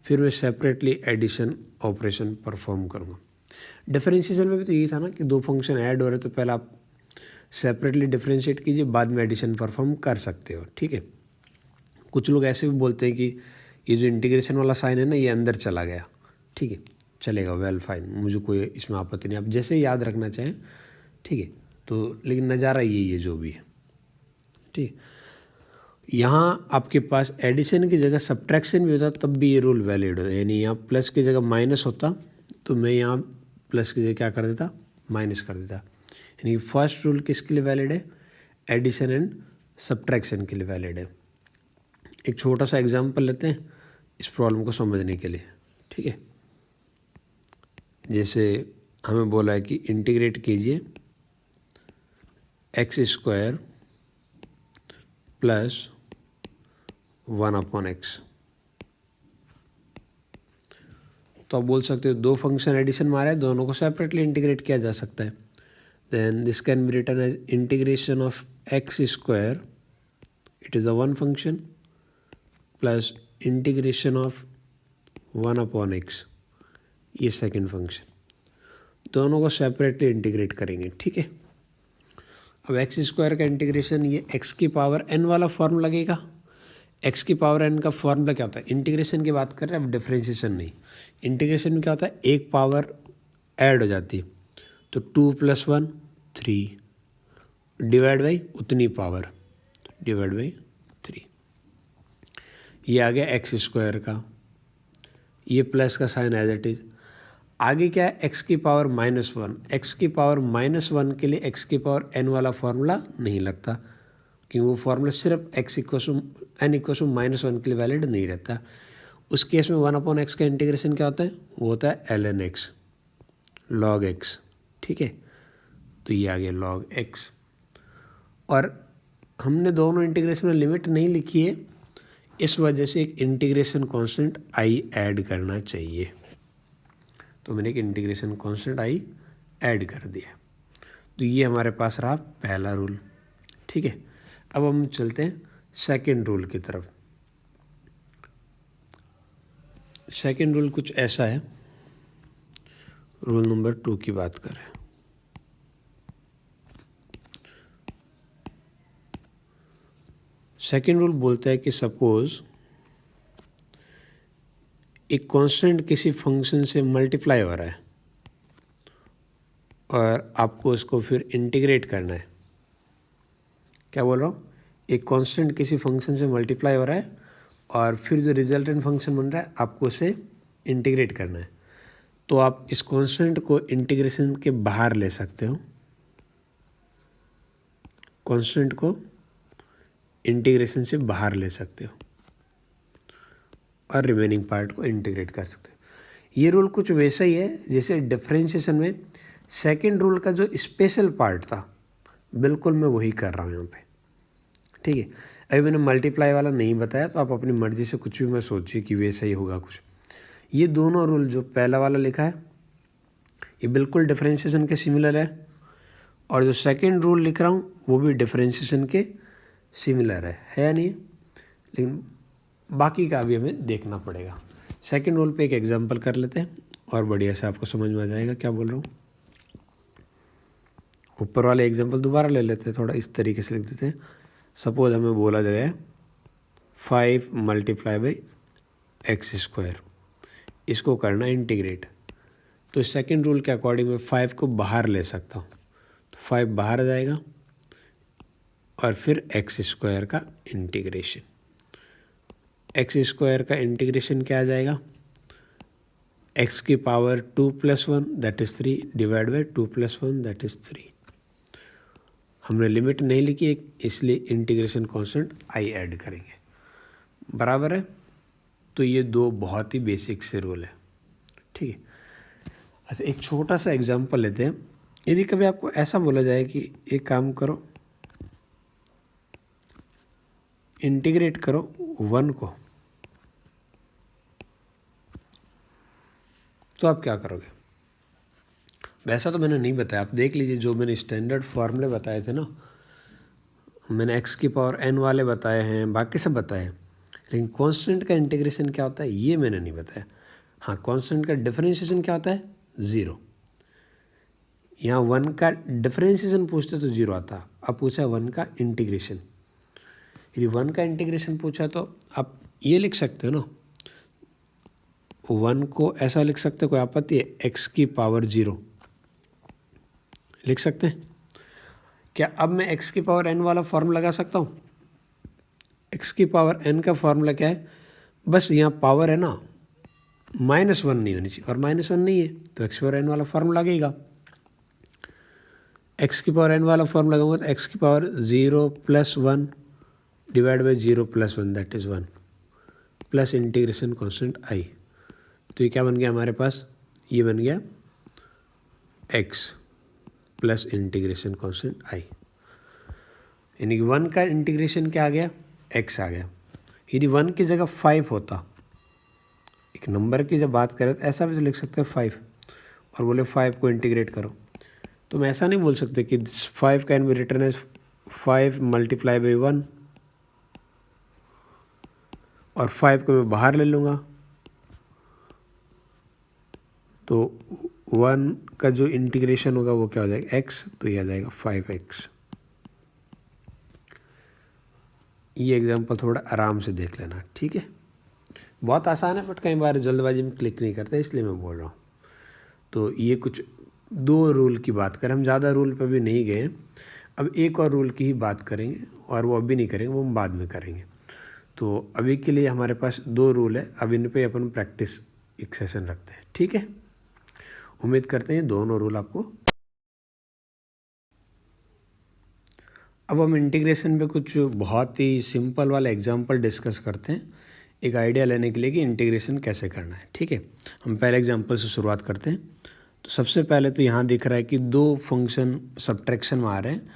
Speaker 1: फिर मैं सेपरेटली एडिशन ऑपरेशन परफॉर्म करूँगा। डिफरेंशिएशन में भी तो यही था ना कि दो फंक्शन ऐड हो रहे तो पहले आप सेपरेटली डिफरेंशिएट कीजिए, बाद में एडिशन परफॉर्म कर सकते हो। ठीक है, कुछ लोग ऐसे भी बोलते हैं कि ये जो इंटीग्रेशन वाला साइन है ना ये अंदर चला गया। ठीक है, चलेगा, वेल फाइन, मुझे कोई इसमें आपत्ति नहीं, आप जैसे याद रखना चाहें। ठीक है, तो लेकिन नज़ारा यही है जो भी है। ठीक, यहाँ आपके पास एडिशन की जगह सब्ट्रैक्शन भी होता तब भी ये रूल वैलिड होता, यानी यहाँ प्लस की जगह माइनस होता तो मैं यहाँ प्लस की जगह क्या कर देता, माइनस कर देता। यानी फर्स्ट रूल किसके लिए वैलिड है, एडिशन एंड सब्ट्रैक्शन के लिए वैलिड है। एक छोटा सा एग्जांपल लेते हैं इस प्रॉब्लम को समझने के लिए। ठीक है, जैसे हमें बोला है कि इंटीग्रेट कीजिए x² प्लस 1/x। तो आप बोल सकते हो दो फंक्शन एडिशन में आ रहे हैं, दोनों को सेपरेटली इंटीग्रेट किया जा सकता है। Then this can be written as integration of x², it is the one function, plus integration of 1/x, ये सेकंड फंक्शन। दोनों को सेपरेटली इंटीग्रेट करेंगे। ठीक है, अब x² का इंटीग्रेशन ये x की पावर n वाला फॉर्म लगेगा। x की पावर n का फॉर्मूला क्या होता है, इंटीग्रेशन की बात कर रहे हैं, अब डिफरेंशिएशन नहीं। इंटीग्रेशन में क्या होता है, एक पावर ऐड हो जाती है, तो 2 + 1 3 डिवाइड बाई उतनी पावर, डिवाइड बाई 3। ये आ गया x² का, ये प्लस का साइन एज इट इज। आगे क्या है, x की पावर -1। x की पावर -1 के लिए x की पावर n वाला फॉर्मूला नहीं लगता, क्योंकि वो फॉर्मूला सिर्फ x = n = -1 के लिए वैलिड नहीं रहता। उस केस में 1/x का इंटीग्रेशन क्या होता है, वो होता है ln x, log x। ठीक है, तो ये आ गया log x। और हमने दोनों इंटीग्रेशन में लिमिट नहीं लिखी है, इस वजह से एक इंटीग्रेशन कांस्टेंट i ऐड करना चाहिए। तो मैंने एक इंटीग्रेशन कांस्टेंट i ऐड कर दिया। तो ये हमारे पास रहा पहला रूल। ठीक है, अब हम चलते हैं सेकंड रूल की तरफ। सेकंड रूल कुछ ऐसा है, रूल नंबर 2 की बात करें। सेकंड रूल बोलता है कि सपोज एक कांस्टेंट किसी फंक्शन से मल्टीप्लाई हो रहा है और आपको उसको फिर इंटीग्रेट करना है। क्या बोल रहा हूँ, एक कांस्टेंट किसी फंक्शन से मल्टीप्लाई हो रहा है और फिर जो रिजल्टेंट फंक्शन बन रहा है आपको उसे इंटीग्रेट करना है। तो आप इस कांस्टेंट को इंटीग्रेशन के बाहर ले सकते हो, कांस्टेंट को इंटीग्रेशन से बाहर ले सकते हो और रिमेनिंग पार्ट को इंटीग्रेट कर सकते हो। ये रूल कुछ वैसा ही है जैसे डिफरेंशिएशन में सेकंड रूल का जो स्पेशल पार्ट था, बिल्कुल मैं वही कर रहा हूँ यहाँ पे। ठीक है, अभी मैंने मल्टीप्लाई वाला नहीं बताया, तो आप अपनी मर्जी से कुछ भी मत सोचिए कि वैसा ही होगा कुछ। ये दोनों रूल जो पहला वाला लिखा है ये बिल्कुल डिफरेंशिएशन के सिमिलर है, और जो सेकंड रूल लिख रहा हूँ वो भी डिफरेंशिएशन के सिमिलर है या नहीं? लेकिन बाकी का भी हमें देखना पड़ेगा। सेकंड रूल पे एक एग्जांपल कर लेते हैं और बढ़िया से आपको समझ में आ जाएगा क्या बोल रहा हूँ। ऊपर वाले एग्जांपल दोबारा ले लेते हैं, थोड़ा इस तरीके से लिख देते हैं। सपोज हमें बोला जाए 5 मल्टीप्लाई बाई एक्स स्क्वायर, इसको करना इंटीग्रेट। तो सेकंड रूल के अकॉर्डिंग मैं 5 को बाहर ले सकता हूँ, तो 5 बाहर आ जाएगा और फिर एक्स स्क्वायर का इंटीग्रेशन। एक्स स्क्वायर का इंटीग्रेशन क्या आ जाएगा, एक्स की power 2 + 1 that is 3 divide by 2 + 1 that is 3। हमने लिमिट नहीं लिखी है इसलिए इंटीग्रेशन कांस्टेंट आई ऐड करेंगे, बराबर है। तो ये दो बहुत ही बेसिक से रूल है। ठीक है, अच्छा एक छोटा सा एग्जांपल लेते हैं। यदि कभी आपको ऐसा बोला जाए कि एक काम करो, इंटीग्रेट करो 1 को, तो आप क्या करोगे? वैसा तो मैंने नहीं बताया, आप देख लीजिए जो मैंने स्टैंडर्ड फॉर्मूले बताए थे ना, मैंने x की पावर n वाले बताए हैं, बाकी सब बताए हैं, लेकिन कांस्टेंट का इंटीग्रेशन क्या होता है ये मैंने नहीं बताया। हाँ, कांस्टेंट का डिफरेंशिएशन क्या होता है, 0। यहाँ 1 का डिफरेंशिएशन पूछते तो 0 आता, अब पूछा 1 का इंटीग्रेशन। यदि 1 का इंटीग्रेशन पूछा तो आप ये लिख सकते हो ना, 1 को ऐसा लिख सकते हो, कोई आपत्ति है? x की पावर 0 लिख सकते हैं क्या? अब मैं x की पावर n वाला फॉर्मूला लगा सकता हूँ। x की पावर n का फॉर्मूला क्या है, बस यहाँ पावर है ना, -1 नहीं होनी चाहिए, और -1 नहीं है तो x की पावर n वाला फॉर्मूला लगेगा। x की पावर n वाला फॉर्मूला लगाऊंगा तो x की power 0 + 1 divide by 0 + 1 that is 1 plus integration constant i। तो ये क्या बन गया हमारे पास, ये बन गया x plus integration constant i, यानी कि 1 का इंटीग्रेशन क्या आ गया, x आ गया। यदि 1 की जगह 5 होता, एक नंबर की जब बात करें तो ऐसा भी तो लिख सकते हैं 5, और बोले 5 को इंटीग्रेट करो, तो मैं ऐसा नहीं बोल सकते कि 5 can be written as 5 multiply by 1, और 5 को मैं बाहर ले लूँगा तो 1 का जो इंटीग्रेशन होगा वो क्या हो जाएगा, x, तो ये आ जाएगा 5x। ये एग्जांपल थोड़ा आराम से देख लेना, ठीक है। बहुत आसान है बट कई बार जल्दबाजी में क्लिक नहीं करते, इसलिए मैं बोल रहा हूँ। तो ये कुछ 2 रूल की बात करें, हम ज़्यादा रूल पे भी नहीं गए। अब एक और रूल की ही बात करेंगे, और वो अभी नहीं करेंगे, वो हम बाद में करेंगे। तो अभी के लिए हमारे पास 2 रूल है, अब इन पे अपन प्रैक्टिस एक सेशन रखते हैं, ठीक है। उम्मीद करते हैं दोनों रूल आपको। अब हम इंटीग्रेशन पे कुछ बहुत ही सिंपल वाला एग्जांपल डिस्कस करते हैं, एक आइडिया लेने के लिए कि इंटीग्रेशन कैसे करना है, ठीक है। हम पहले एग्जांपल से शुरुआत करते हैं। तो सबसे पहले तो यहाँ दिख रहा है कि 2 फंक्शन सब्ट्रैक्शन में आ रहे हैं,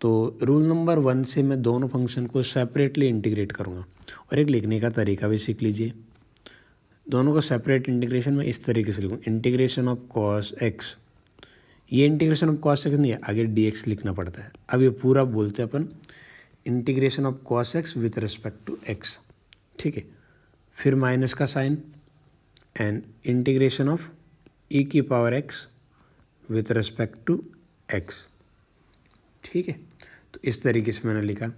Speaker 1: तो रूल नंबर 1 से मैं दोनों फंक्शन को सेपरेटली इंटीग्रेट करूँगा, और एक लिखने का तरीका भी सीख लीजिए। दोनों को सेपरेट इंटीग्रेशन में इस तरीके से लिखूँ, इंटीग्रेशन ऑफ कॉस एक्स। ये इंटीग्रेशन ऑफ कॉस एक्स नहीं है, आगे dx लिखना पड़ता है। अब ये पूरा बोलते हैं अपन integration of cos x with respect to x, ठीक है। फिर माइनस का sign and integration of e की power x with respect to x, ठीक है। तो इस तरीके से मैंने लिखा।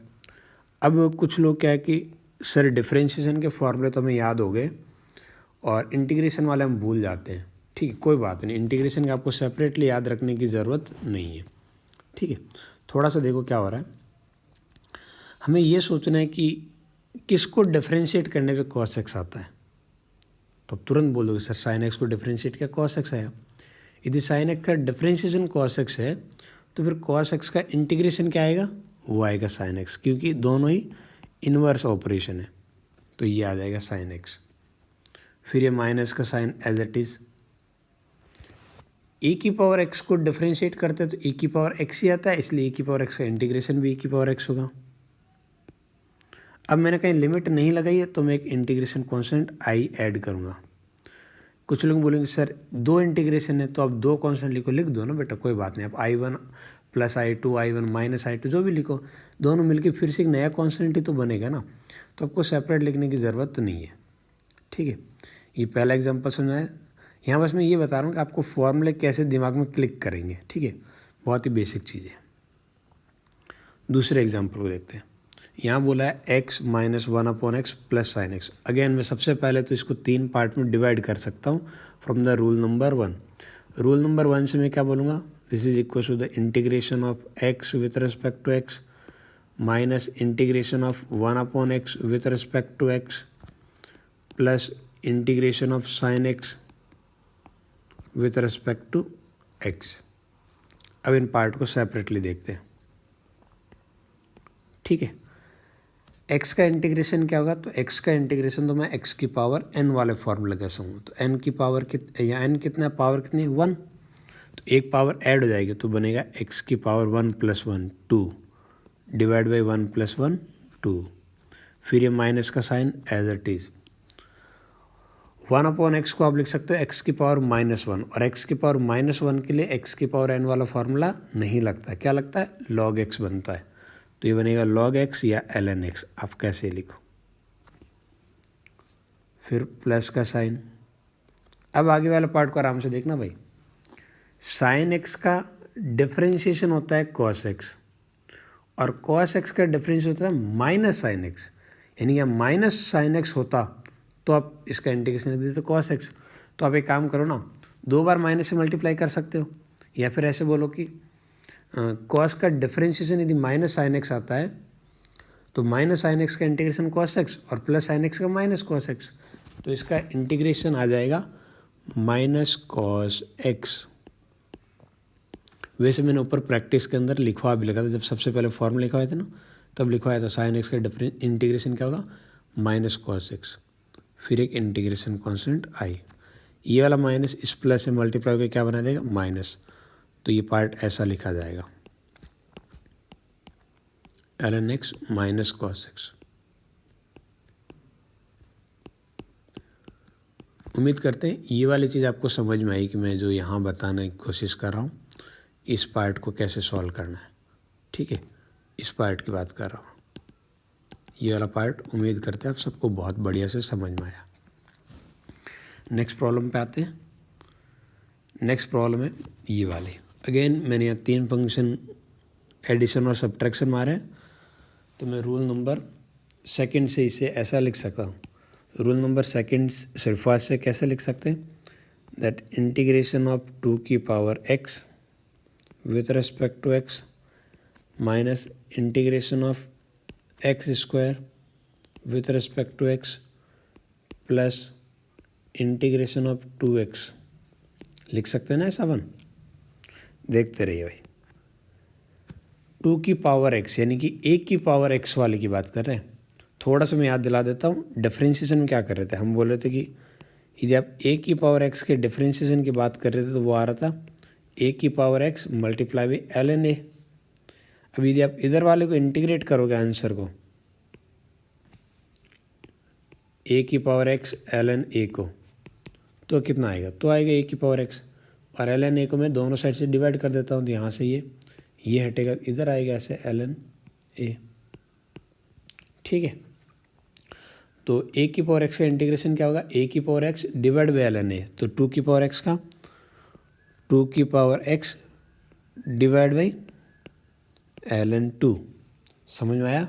Speaker 1: अब कुछ लोग क्या है कि सर डिफरेंशिएशन के फॉर्मूले तो हमें याद हो गए, और इंटीग्रेशन वाले हम भूल जाते हैं। ठीक है, कोई बात नहीं, इंटीग्रेशन का आपको सेपरेटली याद रखने की ज़रूरत नहीं है। ठीक है, थोड़ा सा देखो क्या हो रहा है। हमें ये सोचना है कि किसको डिफरेंशिएट करने पे cos x आता है। तो आप तुरंत बोल दोगे सर sin x को डिफरेंशिएट किया cos x आया। यदि sin x का डिफरेंशिएशन cos x है तो फिर cos x का इंटीग्रेशन क्या आएगा, वो आएगा sin x, क्योंकि दोनों ही इन्वर्स ऑपरेशन है। तो ये आ जाएगा sin x। फिर ये माइनस का साइन एज इट इज़, ए की पावर x को डिफरेंशिएट करते हैं तो ए की पावर x ही आता है, इसलिए ए की पावर x का इंटीग्रेशन भी ए की पावर x होगा। अब मैंने कहीं लिमिट नहीं लगाई है तो मैं एक इंटीग्रेशन कांस्टेंट i ऐड करूँगा। कुछ लोग बोलेंगे सर दो इंटीग्रेशन है तो आप दो कांस्टेंट लिखो, लिख दो ना बेटा, कोई बात नहीं, आप i1 plus i2 i1 minus i2 जो भी लिखो, दोनों मिलके फिर से एक नया कांस्टेंट ही तो बनेगा ना, तो आपको सेपरेट लिखने की ज़रूरत तो नहीं है। ठीक है, ये पहला एग्जाम्पल समझाया। यहाँ बस मैं ये बता रहा हूँ कि आपको फॉर्मूले कैसे दिमाग में क्लिक करेंगे। ठीक है, बहुत ही बेसिक चीज़ है। दूसरे एग्जाम्पल को देखते हैं। यहाँ बोला है x minus 1/x plus sine x. Again मैं सबसे पहले तो इसको 3 पार्ट में डिवाइड कर सकता हूँ from the rule number 1। Rule number 1 से मैं क्या बोलूँगा, this is equal to the integration of x with respect to x minus integration of 1/x with respect to x plus integration of sine x with respect to x। अब in part को separately देखते हैं। ठीक है, x का integration क्या होगा, तो x का इंटीग्रेशन तो मैं x की पावर n वाले फॉर्मूले का सकूँ, तो n की पावर या n कितना, पावर कितनी, 1, तो एक पावर ऐड हो जाएगी तो बनेगा x की पावर 1 + 1 2 डिवाइड बाई 1 + 1 2। फिर ये माइनस का sign as it is, 1/x को आप लिख सकते हो x की पावर -1, और x की पावर -1 के लिए x की पावर n वाला फार्मूला नहीं लगता, क्या लगता है, log x बनता है। तो ये बनेगा log x या ln x, आप कैसे लिखो। फिर प्लस का साइन। अब आगे वाले पार्ट को आराम से देखना भाई। साइन x का डिफरेंशिएशन होता है cos x, और cos x का डिफरेंशिएशन होता है माइनस साइन x, यानी कि माइनस साइन x होता तो आप इसका इंटीग्रेशन लिख देते cos x। तो आप एक काम करो ना, 2 बार माइनस से मल्टीप्लाई कर सकते हो, या फिर ऐसे बोलो कि cos का डिफरेंशिएशन यदि माइनस साइन एक्स आता है तो माइनस साइन एक्स का इंटीग्रेशन cos x और प्लस साइन एक्स का माइनस cos x, तो इसका इंटीग्रेशन आ जाएगा माइनस cos x। वैसे मैंने ऊपर प्रैक्टिस के अंदर लिखवा भी लगा था, जब सबसे पहले फॉर्मूला लिखा हुआ था ना, तब लिखवाया था साइन एक्स का इंटीग्रेशन क्या होगा, माइनस cos x, फिर एक इंटीग्रेशन कांस्टेंट i, ये वाला माइनस इस प्लस से मल्टीप्लाई होकर क्या बना देगा, माइनस। तो ये पार्ट ऐसा लिखा जाएगा ln x minus cos x। उम्मीद करते हैं ये वाली चीज़ आपको समझ में आई कि मैं जो यहाँ बताने की कोशिश कर रहा हूँ इस पार्ट को कैसे सॉल्व करना है। ठीक है, इस पार्ट की बात कर रहा हूँ, ये वाला पार्ट उम्मीद करते हैं आप सबको बहुत बढ़िया से समझ में आया। नेक्स्ट प्रॉब्लम पे आते हैं। नेक्स्ट प्रॉब्लम है ये वाली। अगेन मैंने यहाँ 3 फंक्शन एडिशन और सब्ट्रैक्शन मारे हैं, तो मैं रूल नंबर 2 से इसे ऐसा लिख सकता हूँ। रूल नंबर 2 सिर्फ फर्स्ट से कैसे लिख सकते हैं, दैट इंटीग्रेशन ऑफ 2 की power x with respect to x minus integration of x square with respect to x plus integration of 2x लिख सकते हैं ना ऐसा बन। देखते रहिए भाई, 2 की पावर x यानी कि 1 की पावर x वाले की बात कर रहे हैं। थोड़ा सा मैं याद दिला देता हूँ, डिफरेंशिएशन में क्या कर रहे थे, हम बोल रहे थे कि यदि आप 1 की पावर x के डिफरेंशिएशन की बात कर रहे थे तो वो आ रहा था 1 की power x multiply by ln a। अब यदि आप इधर वाले को इंटीग्रेट करोगे आंसर को, a की पावर x ln a को, तो कितना आएगा, तो आएगा a की पावर x, और ln a को मैं दोनों साइड से डिवाइड कर देता हूँ, तो यहाँ से ये हटेगा, इधर आएगा ऐसे ln a। ठीक है, तो a की पावर x का इंटीग्रेशन क्या होगा, a की power x divide by ln a, तो 2 की पावर x का 2 की power x divide by ln 2। समझ में आया।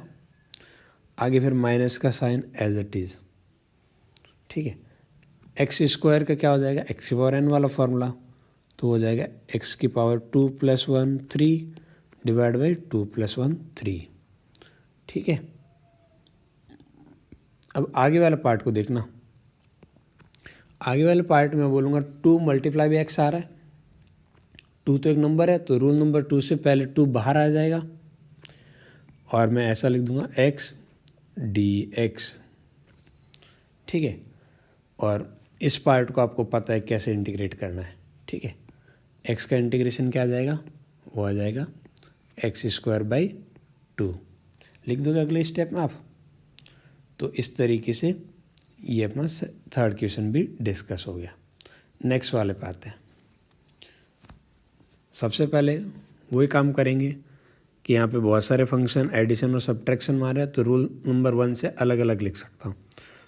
Speaker 1: आगे फिर माइनस का साइन एज इट इज़। ठीक है, एक्स स्क्वायर का क्या हो जाएगा, एक्स की पावर एन वाला फॉर्मूला, तो हो जाएगा एक्स की पावर 2+1 3 डिवाइड बाई 2+1 3। ठीक है, अब आगे वाले पार्ट को देखना। आगे वाले पार्ट में बोलूँगा 2 मल्टीप्लाई बाई एक्स आ रहा है, 2 तो एक नंबर है, तो रूल नंबर 2 से पहले 2 बाहर आ जाएगा और मैं ऐसा लिख दूंगा एक्स डी एक्स। ठीक है, और इस पार्ट को आपको पता है कैसे इंटीग्रेट करना है। ठीक है, एक्स का इंटीग्रेशन क्या आ जाएगा, वो आ जाएगा एक्स स्क्वायर बाई 2। लिख दोगे अगले स्टेप में आप। तो इस तरीके से ये अपना थर्ड क्वेश्चन भी डिस्कस हो गया। नेक्स्ट वाले पे आते हैं। सबसे पहले वही काम करेंगे कि यहाँ पे बहुत सारे फंक्शन एडिशन और सब्ट्रैक्शन मारे हैं, तो रूल नंबर 1 से अलग अलग लिख सकता हूँ।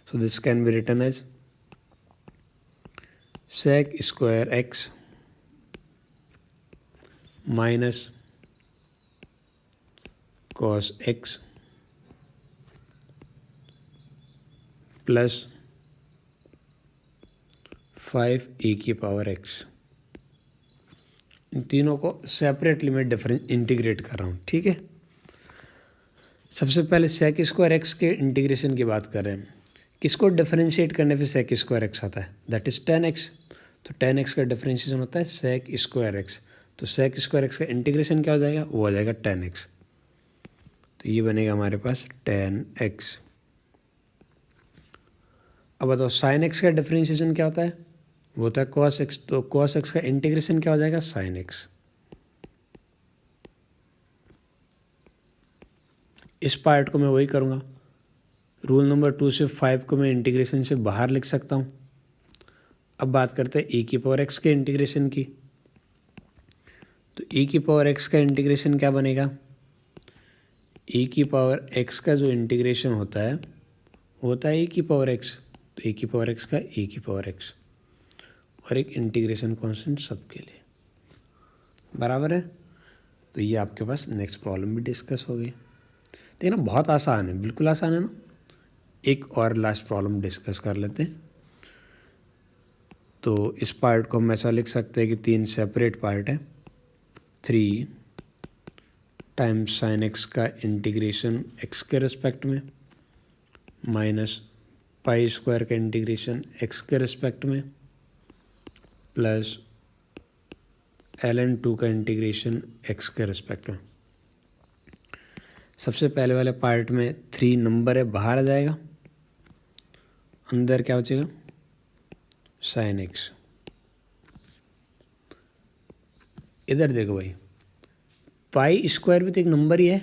Speaker 1: So this can be written as sec square x minus cos x plus 5e की पावर एक्स। इन तीनों को सेपरेटली मैं डिफरेंस इंटीग्रेट कर रहा हूँ। ठीक है, सबसे पहले सेक स्क्वायर एक्स के इंटीग्रेशन की बात कर रहे हैं। किसको डिफरेंशिएट करने पे सेक स्क्वायर एक्स आता है, दैट इज 10x। तो 10x का डिफरेंशिएशन होता है सेक स्क्वायर एक्स। तो सेक स्क्वायर एक्स का इंटीग्रेशन क्या हो जाएगा, वो हो जाएगा 10x। तो ये बनेगा हमारे पास 10x। अब बताओ साइन एक्स का डिफरेंशिएशन क्या होता है, वो होता है कॉस एक्स। तो कॉस एक्स का इंटीग्रेशन क्या हो जाएगा, साइन एक्स। इस पार्ट को मैं वही करूँगा, रूल नंबर 2 से 5 को मैं इंटीग्रेशन से बाहर लिख सकता हूँ। अब बात करते हैं e की पावर x के इंटीग्रेशन की। तो e की पावर x का इंटीग्रेशन क्या बनेगा, e की पावर x का जो इंटीग्रेशन होता है वो होता है e की पावर x। तो e की पावर x का e की पावर x और एक इंटीग्रेशन कांस्टेंट सबके लिए बराबर है। तो ये आपके पास नेक्स्ट प्रॉब्लम भी डिस्कस हो गई। देखना बहुत आसान है, बिल्कुल आसान है ना। एक और लास्ट प्रॉब्लम डिस्कस कर लेते हैं। तो इस पार्ट को हम ऐसा लिख सकते हैं कि 3 सेपरेट पार्ट है। 3 टाइम्स साइन एक्स का इंटीग्रेशन एक्स के रिस्पेक्ट में माइनस पाई स्क्वायर का इंटीग्रेशन एक्स के रिस्पेक्ट में प्लस ln 2 का इंटीग्रेशन एक्स के रिस्पेक्ट में। सबसे पहले वाले पार्ट में 3 नंबर है, बाहर आ जाएगा, अंदर क्या बचेगा, साइन एक्स। इधर देखो भाई, पाई स्क्वायर भी तो एक नंबर ही है,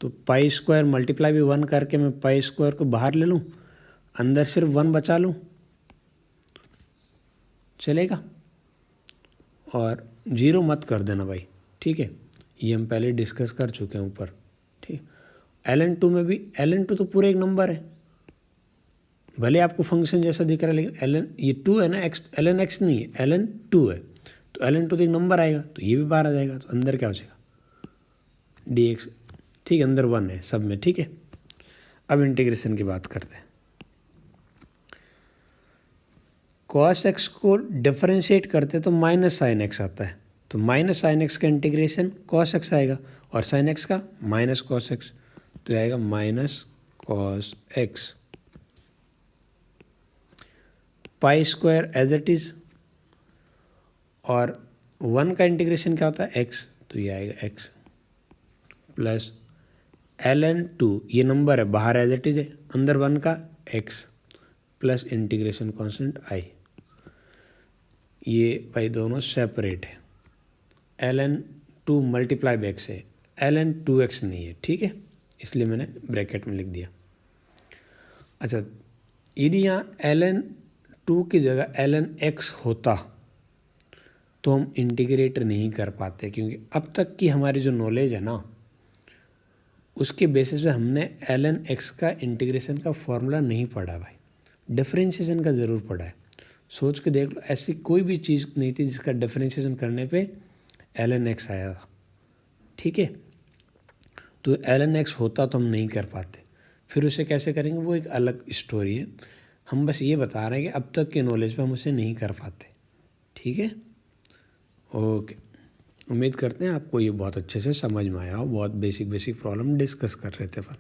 Speaker 1: तो पाई स्क्वायर मल्टीप्लाई भी 1 करके मैं पाई स्क्वायर को बाहर ले लूँ, अंदर सिर्फ 1 बचा लूँ, चलेगा। और 0 मत कर देना भाई। ठीक है, ये हम पहले डिस्कस कर चुके हैं ऊपर। ठीक, ln 2 में भी ln 2 तो पूरा एक नंबर है, भले आपको फंक्शन जैसा दिख रहा है, लेकिन ln ये 2 है ना, x ln x नहीं है, ln 2 है। तो ln 2 तो एक नंबर आएगा, तो ये भी बाहर आ जाएगा, तो अंदर क्या हो जाएगा, dx। ठीक है, अंदर 1 है सब में। ठीक है, अब इंटीग्रेशन की बात करते हैं। cos x को डिफरेंशिएट करते तो माइनस साइन एक्स आता है, तो माइनस साइन एक्स का इंटीग्रेशन cos x आएगा और साइन एक्स का माइनस cos x, तो आएगा minus cos x। Pi square as it is और 1 का इंटीग्रेशन क्या होता है, x, तो ये आएगा x प्लस ln 2, ये नंबर है बाहर एज इट इज है, अंदर 1 का x plus integration constant i। ये भाई दोनों सेपरेट है। ln 2 मल्टीप्लाई बाई x है, ln 2x नहीं है। ठीक है, इसलिए मैंने ब्रैकेट में लिख दिया। अच्छा, यदि यहाँ ln 2 की जगह ln x होता तो हम इंटीग्रेट नहीं कर पाते, क्योंकि अब तक की हमारी जो नॉलेज है ना, उसके बेसिस पे हमने ln x का इंटीग्रेशन का फॉर्मूला नहीं पढ़ा भाई, डिफरेंशिएशन का ज़रूर पढ़ा है। सोच के देख लो, ऐसी कोई भी चीज़ नहीं थी जिसका डिफरेंशिएशन करने पे ln x आया था। ठीक है, तो ln x होता तो हम नहीं कर पाते, फिर उसे कैसे करेंगे वो एक अलग स्टोरी है, हम बस ये बता रहे हैं कि अब तक के नॉलेज पे हम उसे नहीं कर पाते। ठीक है, ओके। उम्मीद करते हैं आपको ये बहुत अच्छे से समझ में आया हो। बहुत बेसिक प्रॉब्लम डिस्कस कर रहे थे अपन।